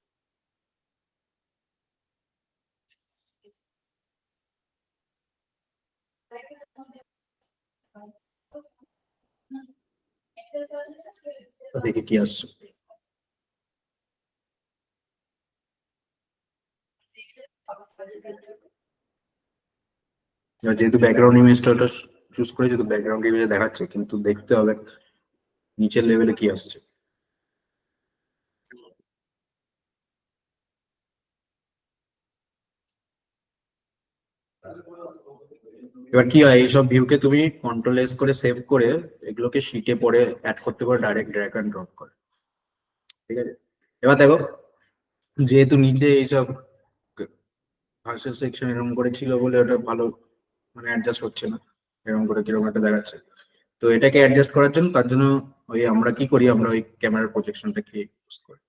তো দেখে কি আসছে। এবার যেহেতু ব্যাকগ্রাউন্ড ইমেজটা ওটা চুজ করে, যেহেতু ব্যাকগ্রাউন্ড ইমেজে দেখাচ্ছে, কিন্তু দেখতে হবে নিচের লেভেলে কি আসছে। এবার কি হয়, এইসব ভিউকে তুমি কন্ট্রোল এস করে সেভ করে এগুলোকে শিটে পরে অ্যাড করতে পারো, ডাইরেক্ট ড্র্যাগ এন্ড ড্রপ করে। ঠিক আছে, এবার দেখো যেহেতু নিচে এইসব ভার্সেস সেকশন এরকম করে ছিল বলে ওটা ভালো মানে অ্যাডজাস্ট হচ্ছে না, এরকম করে কিরকম একটা দেখাচ্ছে। তো এটাকে অ্যাডজাস্ট করার জন্য, তার জন্য ওই আমরা কি করি, আমরা ওই ক্যামেরার প্রজেকশনটাকে ইউজ করি।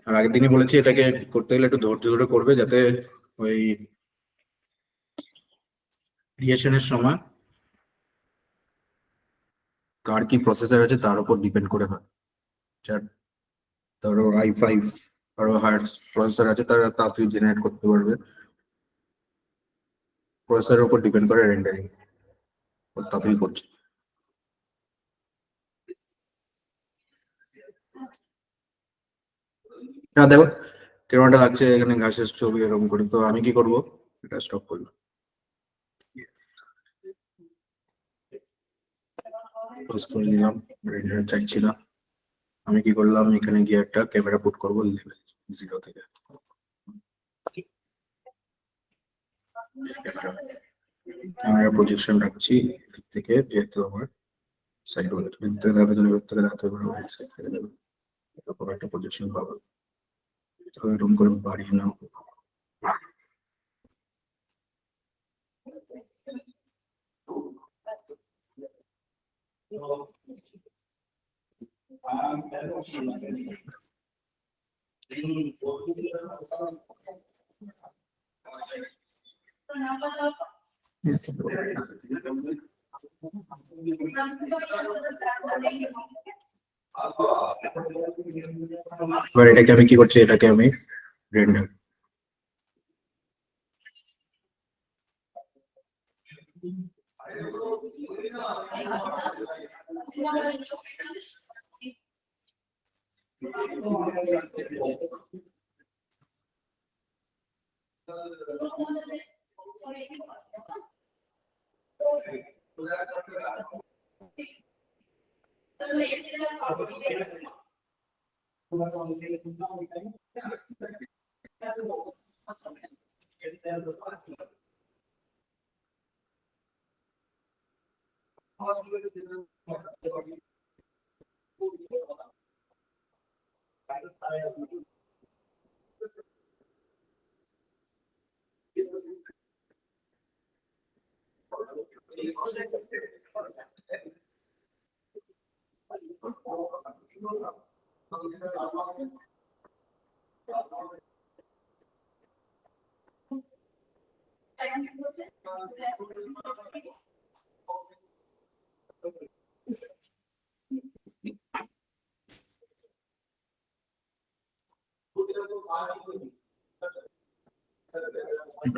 আর আগের দিনই বলেছি এটাকে করতে গেলে একটু ধৈর্য ধরে করবে, যাতে ওই ক্রিয়েশনের সময় কার কি প্রসেসর আছে তার উপর ডিপেন্ড করে হয়। যার ধরো i5 আরো হার্টস প্রসেসর আছে, তারা তাড়াতাড়ি জেনারেট করতে পারবে। প্রসেসরের উপর ডিপেন্ড করে রেন্ডারিং, তাড়াতাড়ি করছে। না দেখো কিরকম একটা লাগছে এখানে ঘাসের ছবি এরকম করে। তো আমি কি করবো, এটা স্টপ করলাম, পজ করে দিলাম, রেন্ডার চাইছি না। আমি কি করলাম, এখানে গিয়ে একটা ক্যামেরা পুট করবো লেভেল 0 থেকে। ক্যামেরা প্রজেকশন রাখছি এদিক থেকে, যেহেতু আমার সাইড বলে ভিতরে দেখাতে জন্য ভিতরে দেখাতে পারবো, এই সাইড থেকে দেবো, এরকম একটা প্রজেকশন পাবো। তো এরকম করে বাড়িয়ে নাও। এবার এটাকে আমি কি করছি, এটাকে আমি রেন্ডার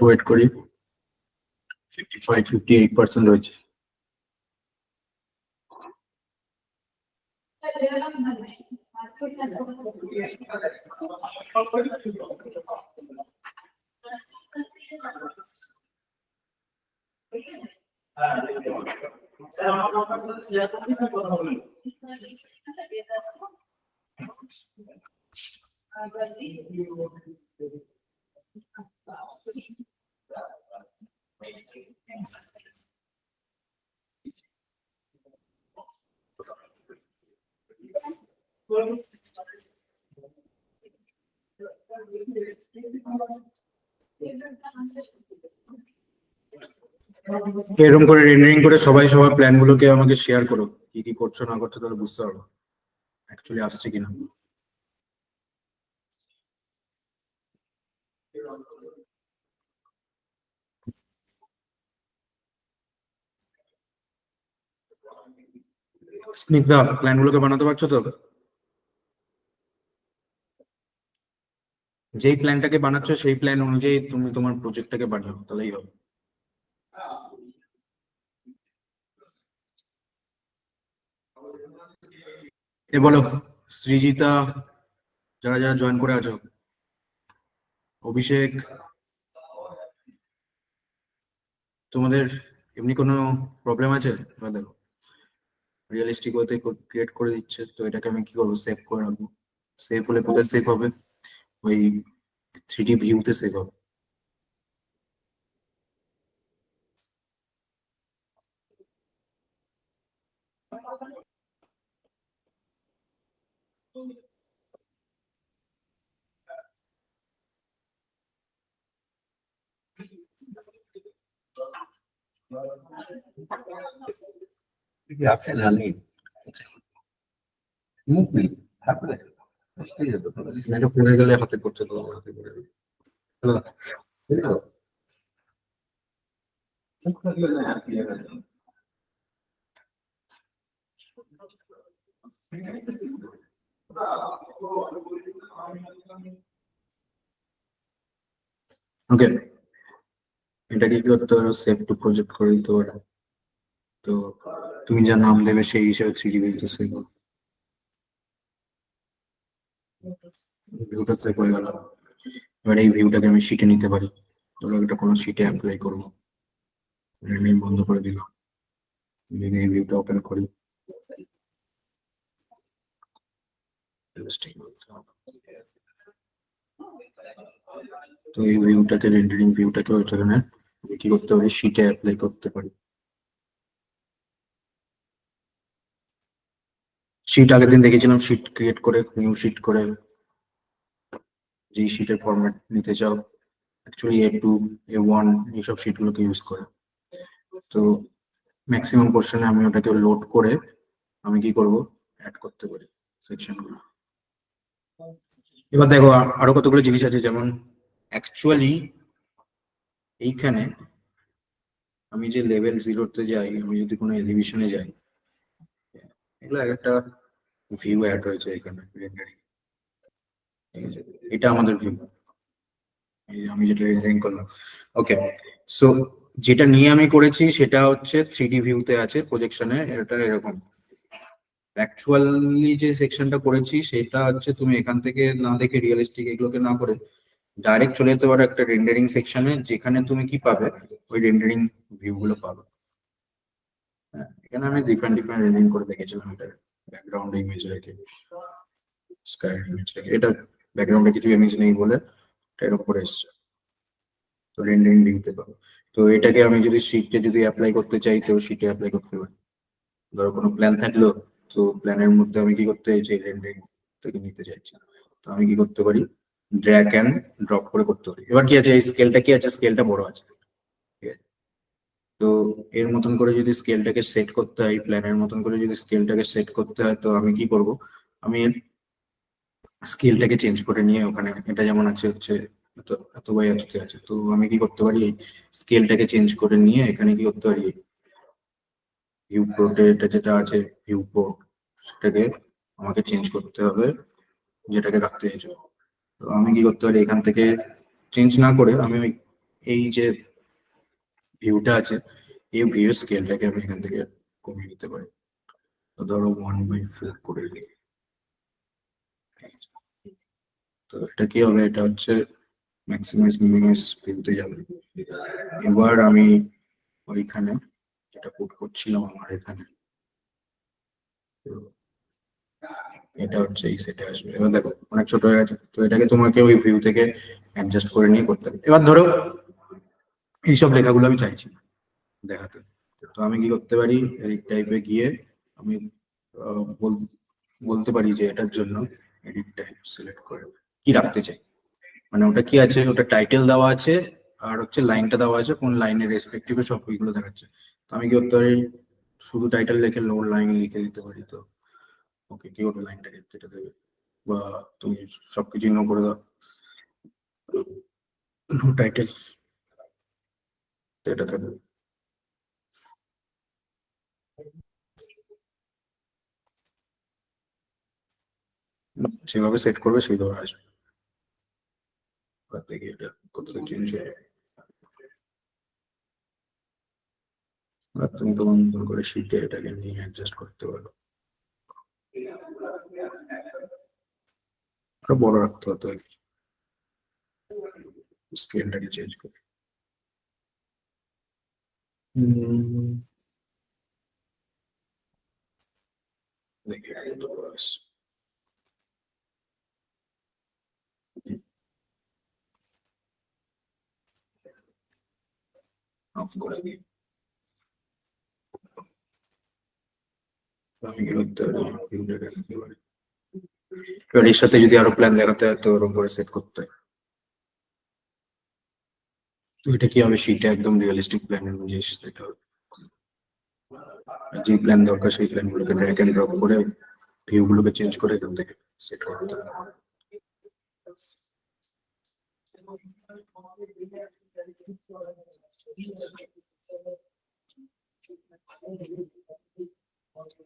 ওয়েট করি। 55-58% রয়েছে। এরকম করে রেন্ডারিং করে সবাই সবার প্ল্যান গুলোকে আমাকে শেয়ার করো, কি কি করছো না করছো, তাহলে বুঝতে পারবো অ্যাকচুয়ালি আসছে কিনা। স্নিগ্ধা, প্ল্যান গুলোকে বানাতে পারছো তো? যেই প্ল্যানটাকে বানাচ্ছো সেই প্ল্যান অনুযায়ী তুমি তোমার প্রজেক্টটাকে বানিও, তাহলেই হবে। এ বলো সৃজিতা, যারা যারা জয়েন করে আছো, অভিষেক, তোমাদের এমনি কোনো প্রবলেম আছে? এবার দেখো রিয়েলিস্টিক ওয়েতে ক্রিয়েট করে দিচ্ছে, তো এটাকে আমি কি করবো, সেভ করে রাখবো। সেভ হলে কোথায় সেভ হবে? ওই 3D ভিউতে সেভ হবে। absent Ali. Move me. Happen. এটা পড়ে গেলে হাতে পড়ছে, তো হাতে পড়ে গেলে। হ্যালো, ওকে, এটাকে কি করতে পারো, সেভ টু প্রজেক্ট করে দিতে পারো। তো তুমি যা নাম দেবে সেই হিসেবে 3D ভিউতে সেভ হবে। ভিউটা সেভ হয়ে গেল। এবার এই ভিউটাকে আমি শিটে নিতে পারি। ধরো এটা কোনো শিটে অ্যাপ্লাই করবো, আমি বন্ধ করে দিলাম, এই ভিউটা ওপেন করি। তো এই ভিউটাকে, রেন্ডারিং ভিউটাকে ওইখানে কি করতে পারি, শিটে অ্যাপ্লাই করতে পারি। শিট আগের দিন দেখেছিলাম, শিট ক্রিয়েট করে, নিউ শিট করে, যেই শিটের ফরম্যাট নিতে চাও, অ্যাকচুয়ালি A2 A1 এইসব শিটগুলোকে ইউজ করে। তো ম্যাক্সিমাম পোর্শনে আমি ওটাকে লোড করে আমি কি করব, অ্যাড করতে পারি সেকশনগুলো। এবার দেখো আরো কতগুলো জিনিস আছে, যেমন অ্যাকচুয়ালি এইখানে আমি যে লেভেল 0-তে যাই, আমি যদি কোনো এলিভেশনে যাই, এগুলো একটা ভিউ অ্যাড হয়েছে এখানে রেন্ডারিং, ঠিক আছে? এটা আমাদের ভিউ, আমি যেটা রেন্ডারিং করলাম। ওকে, সো যেটা নিয়ে আমি করেছি সেটা হচ্ছে 3D ভিউতে আছে প্রজেকশনে, এটা এরকম। অ্যাকচুয়ালি যে সেকশনটা করেছি সেটা হচ্ছে তুমি এখান থেকে না দেখে, রিয়েলিস্টিক এগুলোকে না করে ডাইরেক্ট চলে যেতে পারো একটা রেন্ডারিং সেকশনে, যেখানে তুমি কি পাবে, ওই রেন্ডারিং ভিউ গুলো পাবে। হ্যাঁ, এখানে আমি ডিফারেন্ট ডিফারেন্ট রেন্ডারিং করে দেখেছিলাম। এটা ব্যাকগ্রাউন্ড ইমেজ রেখে, স্কাই ইমেজ রেখে, এটা ব্যাকগ্রাউন্ডে কিছু ইমেজ নেই বলে এটা এর উপরে এসছে, তো রেন্ডারিং ভিউতে পাবো। তো এটাকে আমি যদি শিটে যদি অ্যাপ্লাই করতে চাই, তো শিটে অ্যাপ্লাই করতে পারি। ধরো কোনো প্ল্যান থাকলো, তো প্ল্যানের মধ্যে আমি কি করতে চাইছি, রেন্ডারিং থেকে নিতে চাইছি, তো আমি কি করতে পারি, ড্র্যাগ অ্যান্ড ড্রপ করে করতে পারি। এবার কি আছে, এই স্কেলটা কি আছে, স্কেলটা বড় আছে, ঠিক আছে? তো এর মতন করে যদি স্কেলটাকে সেট করতে হয়, প্ল্যানের মতন করে যদি স্কেলটাকে সেট করতে হয়, তো আমি কি করব, আমি এর স্কেলটাকে চেঞ্জ করে নিয়ে ওখানে, এটা যেমন আছে হচ্ছে এত এত বাই এততে আছে, তো আমি কি করতে পারি, এই স্কেলটাকে চেঞ্জ করে নিয়ে এখানে কি করতে পারি, ভিউ পোর্টে এটা যেটা আছে ভিউ পোর্ট, সেটাকে আমাকে চেঞ্জ করতে হবে, যেটাকে রাখতে চাইছো। তো আমি কি করতে পারি, এখান থেকে চেঞ্জ না করে আমি ওই এই যে ভিউটা আছে, এই ভিউ স্কেলটাকে আমি এখান থেকে কমিয়ে নিতে পারি। তো ধরো 1/4 করে দিই। তো এটা কি হবে, এটা হচ্ছে ম্যাক্সিমাইজ মিনিমাইজ ভিউতে যাবে। এবার আমি ওইখানে যেটা পুট করছিলাম আমার এখানে, তো এটা হচ্ছে এই সেটে আসবে। এবার দেখো অনেক ছোট হয়ে গেছে, তো এটাকে তোমাকে ওই ভিউ থেকে অ্যাডজাস্ট করে নিয়ে করতে হবে। এবার ধরো এইসব লেখাগুলো আমি চাইছি দেখাতে, তো আমি কি করতে পারি, এডিট টাইপে গিয়ে আমি বলতে পারি যে এটার জন্য এডিট টাইপ সিলেক্ট করে কি রাখতে চাই, মানে ওটা কি আছে, ওটা টাইটেল দেওয়া আছে আর হচ্ছে লাইনটা দেওয়া আছে, কোন লাইনের রেসপেক্টিভে সব ওইগুলো দেখাচ্ছে। তো আমি কি করতে পারি, শুধু টাইটেল লিখে নো লাইন লিখে দিতে পারি। তো ওকে, কি ওটা লাইনটাকে কেটে দেবে, বা তুমি সবকিছু নো করে দাও, নো টাইটেল, এটা থাকবে। যেভাবে সেট করবে সেইভাবে আসবে। এবার দেখি এটা কতটা চেঞ্জ হয়। আর তুমি তোমার মতন করে শিটে এটাকে নিয়ে অ্যাডজাস্ট করতে পারো। আরো বড় রাখতে হতো স্কেলটাকে চেঞ্জ করে। দেখি কত বড় আসছে। অফ করে দিই। আমি কি করতে পারি? প্রিন্টারে দিতে পারি। এবার এর সাথে যদি আরো প্ল্যান দেখাতে হয় তো ওরকম করে সেট করতে হয়। তো এটা কি হবে, শীটে একদম রিয়েলিস্টিক প্ল্যানের অনুযায়ী সেট হবে। আর যে প্ল্যান দরকার সেই প্ল্যান গুলোকে ড্র্যাগ এন্ড ড্রপ করে ভিউ গুলোকে চেঞ্জ করে এখান থেকে সেট করতে হবে।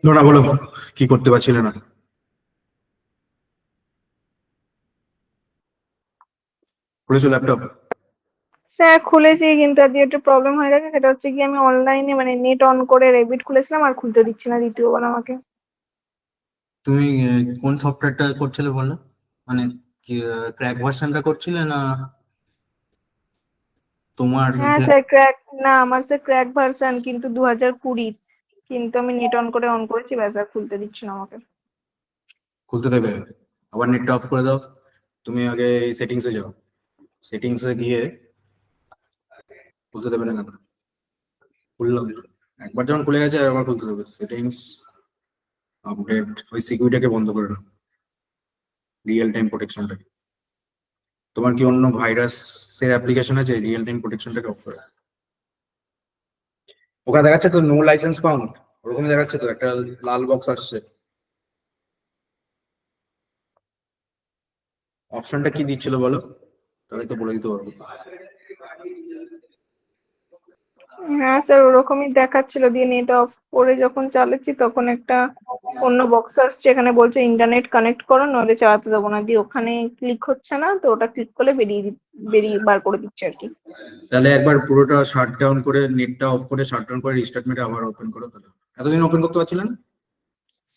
নোরা বলো, কি করতে পারছিলে না? খুলেছো ল্যাপটপ? স্যার খুলেছি, কিন্তু আজকে একটা প্রবলেম হয়ে গেছে, সেটা হচ্ছে কি আমি অনলাইনে মানে নেট অন করে রেবিট খুলেছিলাম আর খুলতে দিচ্ছে না দ্বিতীয়বার আমাকে। তুমি কোন সফটওয়্যারটা করছিলে বলো? মানে কি ক্র্যাক ভার্সনটা করছিলে না তোমার হ্যাঁ স্যার ক্র্যাক, না আমার স্যার ক্র্যাক ভার্সন, কিন্তু 2020, কিন্তু আমি নেট অন করেছি, ব্যাস আর খুলতে দিচ্ছে না আমাকে। খুলতে দেবে? আবার নেটটা অফ করে দাও। তুমি আগে এই সেটিংসে যাও, সেটিংসে গিয়ে খুলতে দেবে না কেন? খুললাম তো। একবার যখন খুলে গেছে আবার খুলতে দেবে। সেটিংস, আপডেট, ওই সিকিউরিটিকে বন্ধ করে দাও, রিয়েল টাইম প্রোটেকশনটাকে। তোমার কি অন্য ভাইরাসের অ্যাপ্লিকেশন আছে? রিয়েল টাইম প্রোটেকশনটাকে অফ করে দাও। ওখানে দেখাচ্ছে তো নো লাইসেন্স ফাউন্ড, ওরকমই দেখাচ্ছে তো, একটা লাল বক্স আসছে। অপশনটা কি দিচ্ছিল বলো, তাহলে তো বলে দিতে পারবো। হ্যাঁ স্যার ওরকমই দেখাচ্ছিল, দিয়ে নেট অফ করে যখন চালাচ্ছি তখন একটা অন্য বক্স আসছে, এখানে বলছে ইন্টারনেট কানেক্ট করো নইলে চালাতে দেবো না, দিয়ে ওখানে ক্লিক হচ্ছে না, তো ওটা ক্লিক করলে বেরিয়ে বার করে দিচ্ছে আর কি। তাহলে একবার পুরোটা শাট ডাউন করে, নেটটা অফ করে শাট ডাউন করে রিস্টার্ট মেরে আবার ওপেন করো তাহলে। এতদিন ওপেন করতে পারছিলেন?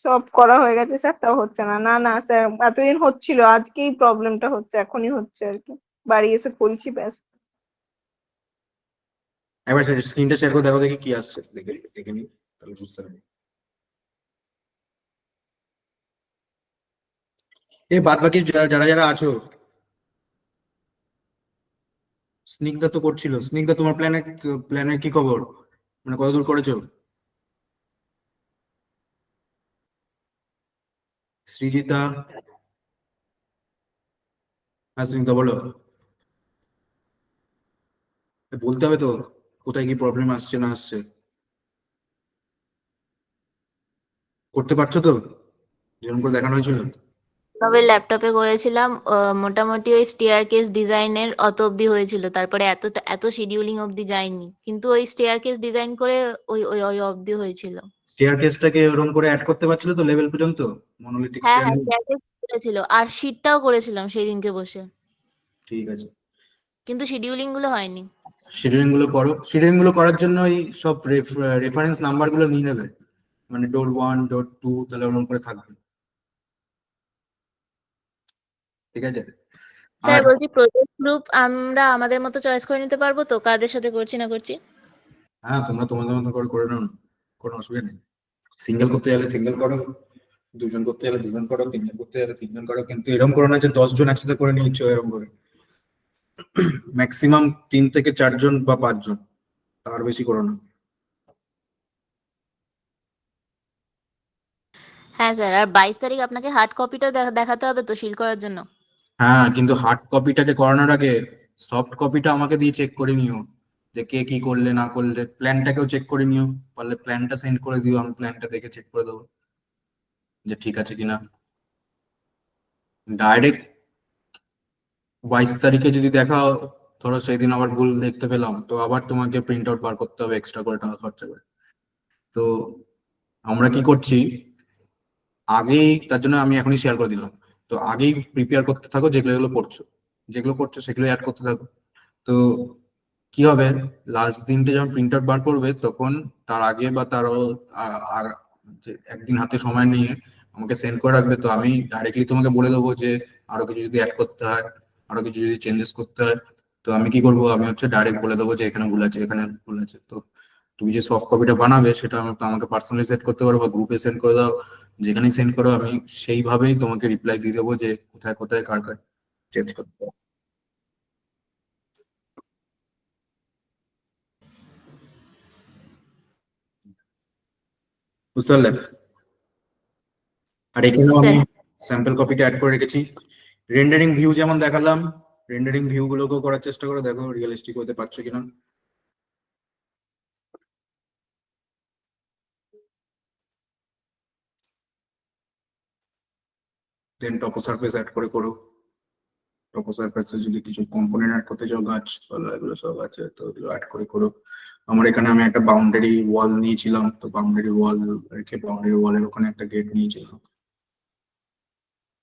সব করা হয়ে গেছে স্যার, তাও হচ্ছে না। না না স্যার, এতদিন হচ্ছিল, আজকেই প্রবলেমটা হচ্ছে, এখনই হচ্ছে আর কি, বাড়ি এসে খুলছি ব্যাস। একবার স্ক্রিনটা শেয়ার করে দেখো দেখি কি আসছে, দেখে দেখে নি তাহলে বুঝতে পারবে। এই বাদ বাকি যারা যারা আছো, স্নিগ্ধা তো করছিল। স্নিগ্ধা তোমার প্ল্যানের কি খবর, মানে কতদূর করেছো? সৃজিতা, হ্যাঁ স্নিগ্ধা বলো। বলতে হবে তো কোথায় কি প্রবলেম আসছে না আসছে। করতে পারছো তো যেরকম করে দেখানো হয়েছিল? তবে ল্যাপটপে করেছিলাম, মোটামুটি ওই স্টেয়ার কেস ডিজাইনের অত অব্দি হয়েছিল, তারপরে এত শিডিউলিং অব্দি যায়নি, কিন্তু ওই স্টেয়ার কেস ডিজাইন করে ওই ওই ওই অব্দি হয়েছিল। স্টেয়ার কেসটাকে ওরকম করে অ্যাড করতে পারছিল তো লেভেল পর্যন্ত, মনোলিথিক হ্যাঁ স্টেয়ার? হ্যাঁ, স্টেয়ার কেস করেছিল আর শীটটাও করেছিলাম সেই দিনকে বসে, ঠিক আছে, কিন্তু শিডিউলিং গুলো হয়নি। শিডিউলিং গুলো করো। শিডিউলিং গুলো করার জন্য এই সব রেফারেন্স নাম্বার গুলো নিয়ে নেবে, মানে ডোর 1 ডোর 2 তাহলে ওরকম করে থাকবে, ঠিক আছে? স্যার আর বলছি, প্রজেক্ট গ্রুপ আমরা আমাদের মতো চয়েস করে নিতে পারবো তো, কাদের সাথে করছি না করছি? হ্যাঁ, তোমরা তোমাদের মতো করে করে নাও না, কোনো অসুবিধা নেই। সিঙ্গেল করতে গেলে সিঙ্গেল করো, দুজন করতে গেলে দুজন করো, তিনজন করতে গেলে তিনজন করো, কিন্তু এরকম করো না যে 10 জন একসাথে করে নিচ্ছ এরকম করে। ম্যাক্সিমাম 3 থেকে 4 জন বা 5 জন, তার বেশি করো না। হ্যাঁ স্যার, আর 22 তারিখ আপনাকে হার্ড কপিটা দেখাতে হবে তো সিল করার জন্য। হ্যাঁ, কিন্তু হার্ড কপিটাকে করানোর আগে সফট কপিটা আমাকে দিয়ে চেক করে নিও, যে কে কি করলে না করলে। প্ল্যানটাকেও চেক করে নিও, পারলে প্ল্যানটা সেন্ড করে দিও, আমি প্ল্যানটা দেখে চেক করে দেবো যে ঠিক আছে কিনা। ডাইরেক্ট 22 তারিখে যদি দেখাও, ধরো সেই দিন আবার ভুল দেখতে পেলাম, তো আবার তোমাকে প্রিন্ট আউট বার করতে হবে এক্সট্রা করে টাকা খরচা করে। তো আমরা কি করছি, আগেই, তার জন্য আমি এখনই শেয়ার করে দিলাম, তো আগেই প্রিপেয়ার করতে থাকো, যেগুলো যেগুলো করছো, যেগুলো করছো সেগুলো অ্যাড করতে থাকো। তো কি হবে, লাস্ট দিনটা যখন প্রিন্ট আউট বার করবে তখন তার আগে বা তারও আর যে একদিন হাতে সময় নিয়ে আমাকে সেন্ড করে রাখবে, তো আমি ডাইরেক্টলি তোমাকে বলে দেবো যে আরো কিছু যদি অ্যাড করতে হয়, আরো কিছু যদি চেঞ্জেস করতে হয়, তো আমি কি করবো, আমি হচ্ছে ডাইরেক্ট বলে দেবো যে এখানে ভুল আছে, এখানে ভুল আছে। তো তুমি যে সফট কপিটা বানাবে সেটা আমাকে পার্সোনালি সেন্ড করতে পারো বা গ্রুপে সেন্ড করে দাও, যেখানেই সেন্ড করো আমি সেইভাবেই তোমাকে রিপ্লাই দিয়ে দেবো যে কোথায় কোথায় কার কার চেঞ্জ করতে হবে। বুঝতে পারলে? আর এখানেও আমি স্যার স্যাম্পল কপিটা অ্যাড করে রেখেছি। রেন্ডারিং ভিউ যেমন দেখালাম, রেন্ডারিং ভিউ গুলোকেও করার চেষ্টা করো, দেখো রিয়েলিস্টিক হতে পারছো কিনা। দেন টপো সারফেস অ্যাড করে করো। টপো সারফেসে যদি কিছু কম্পোনেন্ট অ্যাড করতে চাও, গাছপালা এগুলো সব আছে, তো এগুলো অ্যাড করে করো। আমার এখানে আমি একটা বাউন্ডারি ওয়াল নিয়েছিলাম, তো বাউন্ডারি ওয়াল রেখে বাউন্ডারি ওয়ালের ওখানে একটা গেট নিয়েছিলাম।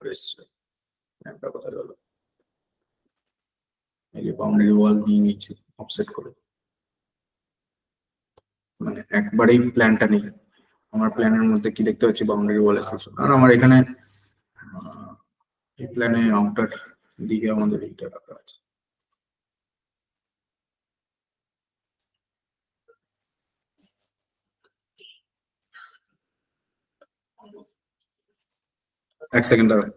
বেশ, একটা কথা গেল, এই যে বাউন্ডারি ওয়াল নিয়ে নিয়েছি অফসেট করে, মানে একবারেই প্ল্যানটা নেই। আমার প্ল্যানের মধ্যে কি দেখতে পাচ্ছি, বাউন্ডারি ওয়াল সেকশন। আর আমার এখানে এই প্ল্যানে আউটার দিকে আমাদের এইটা রাখা আছে। এক সেকেন্ড দাঁড়াও।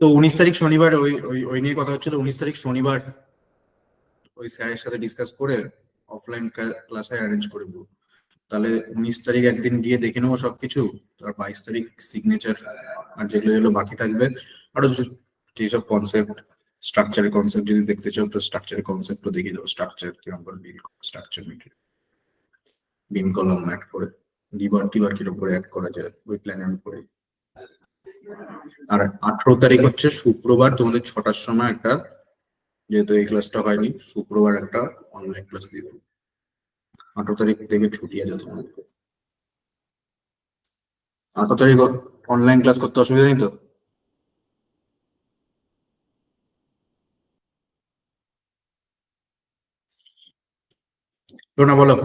তো 19 তারিখ শনিবার ওই ওই ওই নিয়ে কথা হচ্ছিল। 19 তারিখ শনিবার ওই স্যারের সাথে ডিসকাস করে অফলাইন ক্লাসে অ্যারেঞ্জ করে দেবো। তাহলে 19 তারিখ একদিন গিয়ে দেখে নেবো সবকিছু। আর 22 তারিখ সিগনেচার, আর যেগুলো যেগুলো বাকি থাকবে আরো যেসব কনসেপ্ট, স্ট্রাকচারের কনসেপ্ট যদি দেখতে চাও, তো স্ট্রাকচারের কনসেপ্টও দেখিয়ে দেবো। স্ট্রাকচার কিরকম করে বিল, স্ট্রাকচার বিম কলাম অ্যাড করে, লিভার টিভার কিরকম করে অ্যাড করা যায় ওই প্ল্যান আমি করে। আর 18 তারিখ হচ্ছে শুক্রবার, তোমাদের 6টার সময় একটা, যেহেতু এই ক্লাসটা হয়নি, শুক্রবার একটা অনলাইন ক্লাস দিব। 18 তারিখ থেকে ছুটি আছে তোমাদের। 18 তারিখ অনলাইন ক্লাস করতে অসুবিধা নেই তো? না বলো,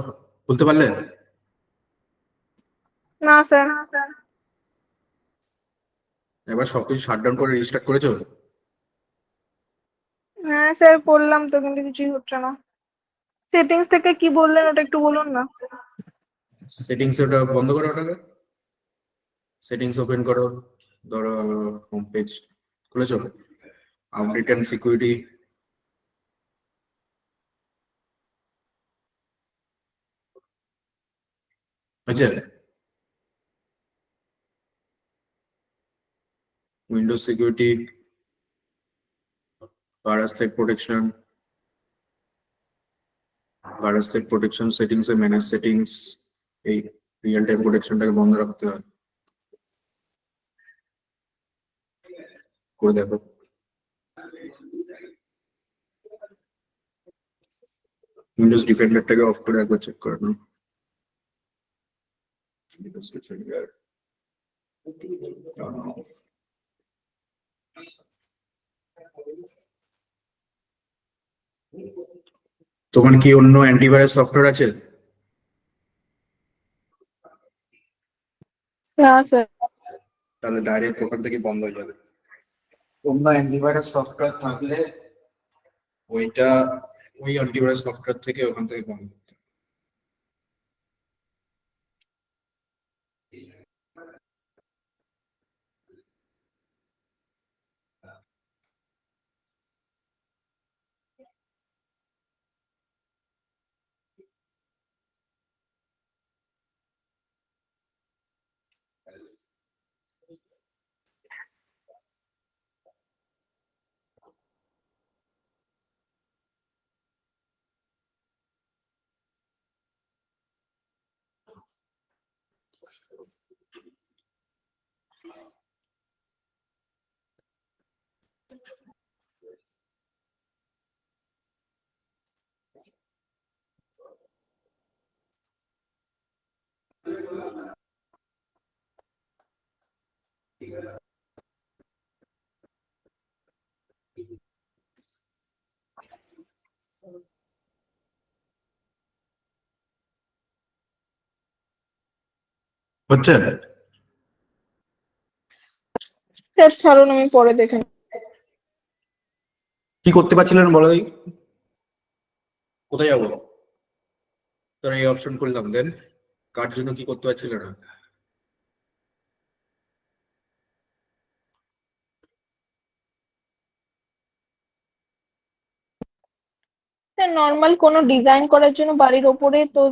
বলতে পারলে? না স্যার। এবার সবকিছু শাটডাউন করে রিস্টার্ট করেছো? হ্যাঁ স্যার করলাম তো, কিন্তু কিছুই হচ্ছে না। সেটিংস থেকে কি বললেন ওটা একটু বলুন না। সেটিংস ওটা বন্ধ করো, ওটাকে সেটিংস ওপেন করো, ধরো হোম পেজ খুলেছো, আপডেট এন্ড সিকিউরিটি, আছে Windows security, virus set protection settings এ ম্যানেজ সেটিংস, এই রিয়েল টাইম প্রোটেকশনটাকে বন্ধ রাখতে হয়, করে দেখো। উইন্ডোজ ডিফেন্ডারটাকে অফ করে একবার চেক করে নাও। Windows Defender on off. তোমার কি অন্য অ্যান্টিভাইরাস সফটওয়্যার আছে? না স্যার। তাহলে ডাইরেক্ট ওখান থেকে বন্ধ হয়ে যাবে। অন্য অ্যান্টিভাইরাস সফটওয়্যার থাকলে ওইটা ওই অ্যান্টিভাইরাস সফটওয়্যার থেকে ওখান থেকে বন্ধ করতে হবে। হচ্ছে? স্যার ছাড়ুন, আমি পরে দেখে নেব। কি করতে পারছিলেন বলো দেখি? কোথায় যাবো? তোরা এই অপশন করলাম, দেন কার জন্য কি করতে পারছিল না? স্যার নর্মাল কোনো ডিজাইন করার জন্য বাড়ির ওপরে তো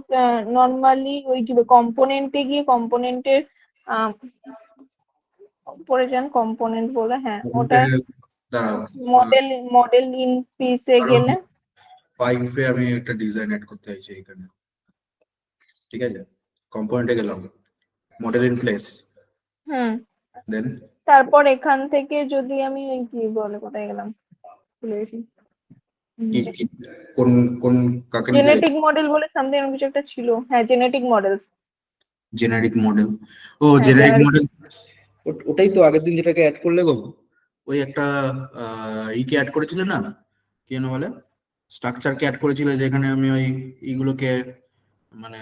নর্মালি ওই কি কম্পোনেন্টে গিয়ে কম্পোনেন্টের উপরে যান, কম্পোনেন্ট বলে, হ্যাঁ ওটা দাঁড়াও, মডেল মডেল ইন পিসে গেলে। 5 এ আমি একটা ডিজাইন অ্যাড করতে চাইছি এখানে, ঠিক আছে? কম্পোনেন্টে গেলাম, মডেল ইন প্লেস, হুম। দেন তারপর এখান থেকে যদি আমি ওই কি বলে, কোথায় গেলাম ভুলে গেছি, কোন কোন কাকে নিতে? জেনেটিক মডেল বলে সামথিং এরকম কিছু একটা ছিল, হ্যাঁ জেনেটিক মডেলস। জেনারিক মডেল, ও হ্যাঁ, জেনারিক generic। মডেল, ওটাই তো আগের দিন যেটাকে অ্যাড করলে গো, ওই একটা ইকে অ্যাড করেছিলে না, কি যেন বলে, স্ট্রাকচারকে অ্যাড করেছিলে, যেখানে আমি ওই এইগুলোকে মানে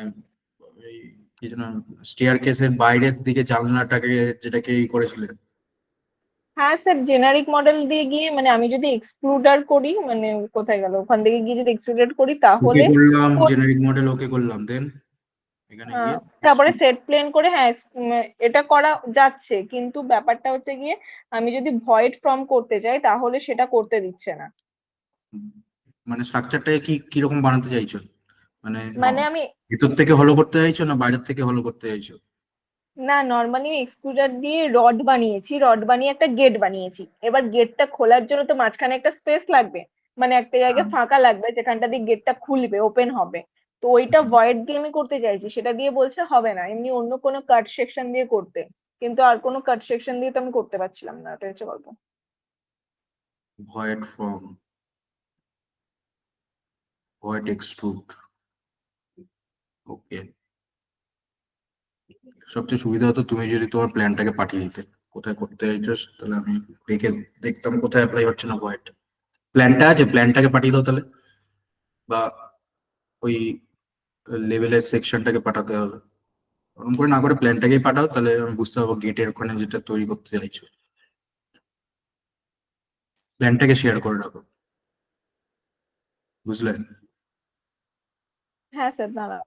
ওই কি যেন স্টেয়ার কেসের বাইরের দিকে জানলাটাকে যেটাকে ই করেছিলে। হ্যাঁ স্যার, জেনারিক মডেল দিয়ে গিয়ে মানে আমি যদি এক্সক্লুডার করি, মানে কোথায় গেল, ওখান থেকে গিয়ে যদি এক্সক্লুডেড করি ওকে তাহলে করলাম, জেনারিক মডেল ওকে করলাম, দেন এখানে গিয়ে তারপরে সেট প্লেন করে, হ্যাঁ এটা করা যাচ্ছে, কিন্তু ব্যাপারটা হচ্ছে গিয়ে আমি যদি ভয়েড ফর্ম করতে চাই তাহলে সেটা করতে দিচ্ছে না। মানে স্ট্রাকচারটাকে কি কিরকম বানাতে চাইছো? মানে মানে আমি ভিতর থেকে হলো করতে চাইছো না বাইরের থেকে হলো করতে চাইছো? না, নর্মালি এক্সক্লুডার দিয়ে রড বানিয়েছি, রড বানিয়ে একটা গেট বানিয়েছি। এবার গেটটা খোলার জন্য তো মাঝখানে একটা স্পেস লাগবে, মানে একটা জায়গায় ফাঁকা লাগবে যেখানটা দিয়ে গেটটা খুলবে, ওপেন হবে। তো ওইটা ভয়েড দিয়ে আমি করতে চাইছি, সেটা দিয়ে বলছে হবে না, এমনি অন্য কোনো কাট সেকশন দিয়ে করতে। কিন্তু আর কোনো কাট সেকশন দিয়ে তো আমি করতে পারছিলাম না, ওটা হচ্ছে গল্প। ভয়েড ফর্ম, ভয়েড এক্সট্রুড, ওকে। সবচেয়ে সুবিধা হতো তুমি যদি তোমার প্ল্যানটাকে পাঠিয়ে দিতে, কোথায় করতে চাইছো, তাহলে আমি দেখে দেখতাম কোথায় অ্যাপ্লাই হচ্ছে না ভয়েড। প্ল্যানটা আছে, প্ল্যানটাকে পাঠিয়ে দাও তাহলে, বা ওই লেভেলের সেকশনটাকে পাঠাতে হবে। ওরকম করে না করে প্ল্যানটাকেই পাঠাও, তাহলে আমি বুঝতে পারবো গেটের ওখানে যেটা তৈরি করতে চাইছো। প্ল্যানটাকে শেয়ার করে রাখো, বুঝলে? হ্যাঁ স্যার, দাঁড়া।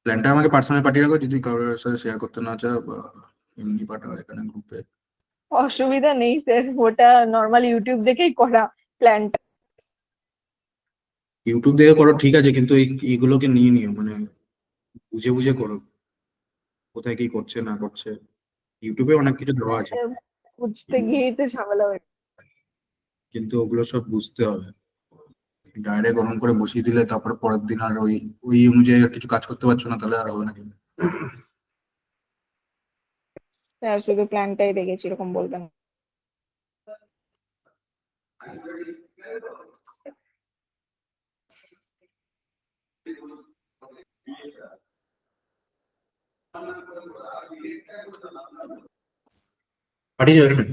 প্ল্যানটা আমাকে পার্সোনালি পাঠিয়ে রাখো, যদি কারোর সাথে শেয়ার করতে না চাও, বা এমনি পাঠাও এখানে গ্রুপে। অসুবিধা নেই স্যার, ওটা নর্মাল ইউটিউব দেখেই করা প্ল্যানটা। ইউটিউব দেখে করো ঠিক আছে, কিন্তু এইগুলোকে নিয়ে নিও, মানে বুঝে বুঝে করো কোথায় কি করছে না করছে। ইউটিউবে অনেক কিছু দেওয়া আছে, বুঝতে গিয়েই তো ঝামেলা হয়ে কিন্তু ওগুলো সব বুঝতে হবে। ডাইরেক্ট ওরকম করে বসিয়ে দিলে তারপরে পরের দিন আর ওই ওই অনুযায়ী আর কিছু কাজ করতে পারছো না, তাহলে আর হবে না কিন্তু। স্যার, শুধু প্ল্যানটাই দেখেছি, এরকম বলবেন না। পাঠিয়ে যাবে না?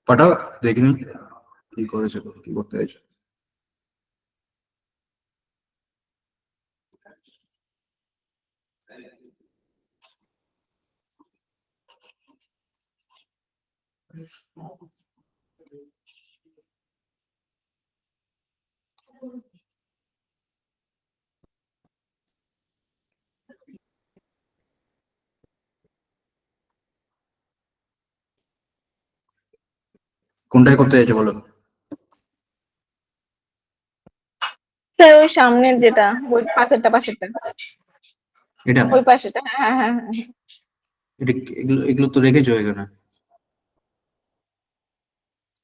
পাঠাও, দেখিনি কি করেছে, কি করতে চাইছো। কোনটায় করতে চাইছো বলো? স্যার, ওই সামনের যেটা, ওই পাশেরটা পাশেরটা, এটা ওই পাশেরটা, হ্যাঁ হ্যাঁ হ্যাঁ হ্যাঁ। এটা এগুলো এগুলো তো রেখেছো এখানে,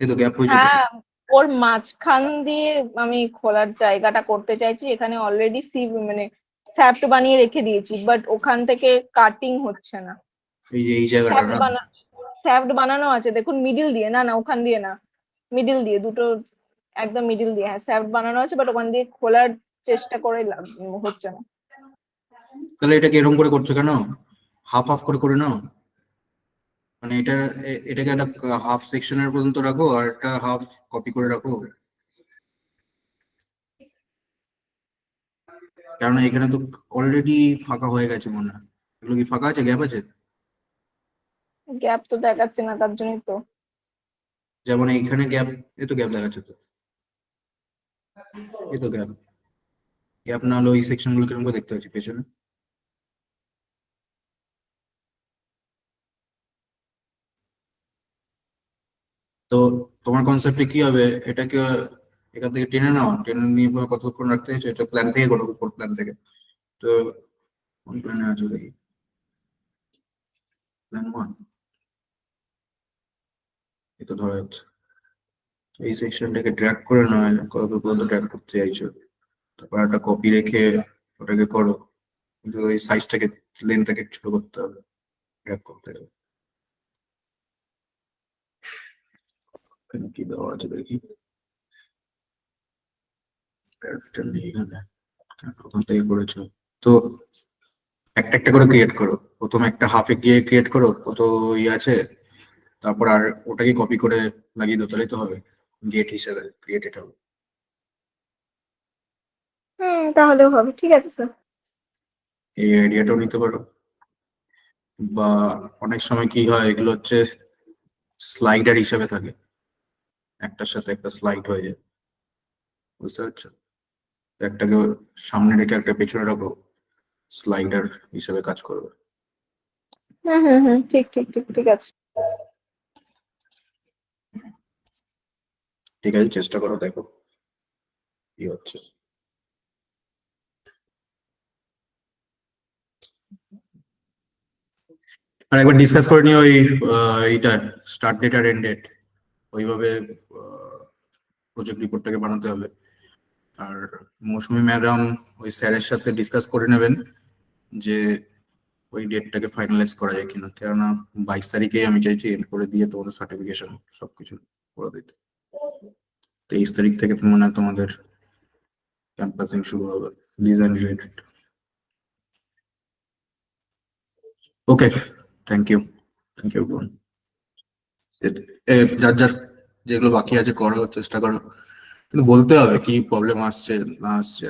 এই তো গ্যাপ হয়েছে তো। হ্যাঁ, ওর মাঝখান দিয়ে আমি খোলার জায়গাটা করতে চাইছি। এখানে অলরেডি মানে স্যাপ্ট বানিয়ে রেখে দিয়েছি, বাট ওখান থেকে কাটিং হচ্ছে না। এই যে এই জায়গাটা স্যাপ্ট না? স্যাপ্ট বানানো আছে দেখুন, মিডিল দিয়ে, না না ওখান দিয়ে না, মিডিল দিয়ে দুটো, একদম মিডিল দিয়ে, হ্যাঁ স্যাপ্ট বানানো আছে, বাট ওখান দিয়ে খোলার চেষ্টা করে হচ্ছে না। তাহলে এটাকে এরকম করে করছো কেন? হাফ হাফ করে করে নাও, মানে এটাকে একটা হাফ সেকশনের পর্যন্ত রাখো, আর একটা হাফ কপি করে রাখো। কেননা এখানে তো অলরেডি ফাঁকা হয়ে গেছে মনে হয়। এগুলো কি ফাঁকা আছে, গ্যাপ আছে? গ্যাপ তো দেখাচ্ছে না, তার জন্যই তো। যেমন এইখানে গ্যাপ, এ তো গ্যাপ দেখাচ্ছে তো, এ তো গ্যাপ। গ্যাপ না হলে ওই সেকশন গুলো কিরকম করে দেখতে পাচ্ছি পেছনে? তো তোমার কনসেপ্টে কি হবে, এটাকে এখান থেকে টেনে নাও, টেনে নিয়ে পরে কতক্ষণ রাখতে হয়েছে, এটা প্ল্যান থেকে করো, উপর প্ল্যান থেকে। তো কোন প্ল্যানে আছো দেখি, প্ল্যান 1, এই তো ধরা যাচ্ছে। এই সেকশনটাকে ড্র্যাগ করে নয়, কত পর্যন্ত ড্র্যাগ করতে চাইছো, তারপর একটা কপি রেখে ওটাকে করো, কিন্তু ওই সাইজটাকে, লেন্থটাকে ছোট করতে হবে, ড্র্যাগ করতে হবে। এখানে কি দেওয়া আছে দেখি। Character নেই এখানে। প্রথম থেকে করেছো তো একটা একটা করে ক্রিয়েট করো। প্রথম একটা হাফে গিয়ে ক্রিয়েট করো, কত ইয়ে আছে, তারপর আর ওটাকে কপি করে লাগিয়ে দাও, তাহলেই তো হবে। গেট হিসেবে ক্রিয়েটেড হবে। তাহলেও হবে, ঠিক আছে স্যার। এই আইডিয়াটাও নিতে পারো। বা অনেক সময় কি হয়, এগুলো হচ্ছে স্লাইডার হিসেবে থাকে, একটার সাথে একটা স্লাইড হয়ে যায়, বুঝতে পারছো? একটাকে সামনে রেখে একটা পেছনে রাখো, স্লাইডার হিসেবে কাজ করবে। ঠিক ঠিক ঠিক ঠিক আছে। ঠিক আছে, চেষ্টা করো, দেখো কি হচ্ছে। আর একবার ডিসকাস করে নিও ওই এইটা স্টার্ট ডেট আর এন্ড ডেট, ওইভাবে প্রজেক্ট রিপোর্টটাকে বানাতে হবে। আর মৌসুমী ম্যাডাম ওই স্যারের সাথে ডিসকাস করে নেবেন যে ওই ডেটটাকে ফাইনালাইজ করা যায় কিনা, কেননা 22 তারিখেই আমি চাইছি এন্ড করে দিয়ে তোমাদের সার্টিফিকেশন সবকিছু করে দিতে। 23 তারিখ থেকে মনে হয় তোমাদের ক্যাম্পাসিং শুরু হবে, design related. Okay, thank you যার যার যেগুলো বাকি আছে করার চেষ্টা করো, কিন্তু বলতে হবে কি প্রবলেম আসছে না আসছে।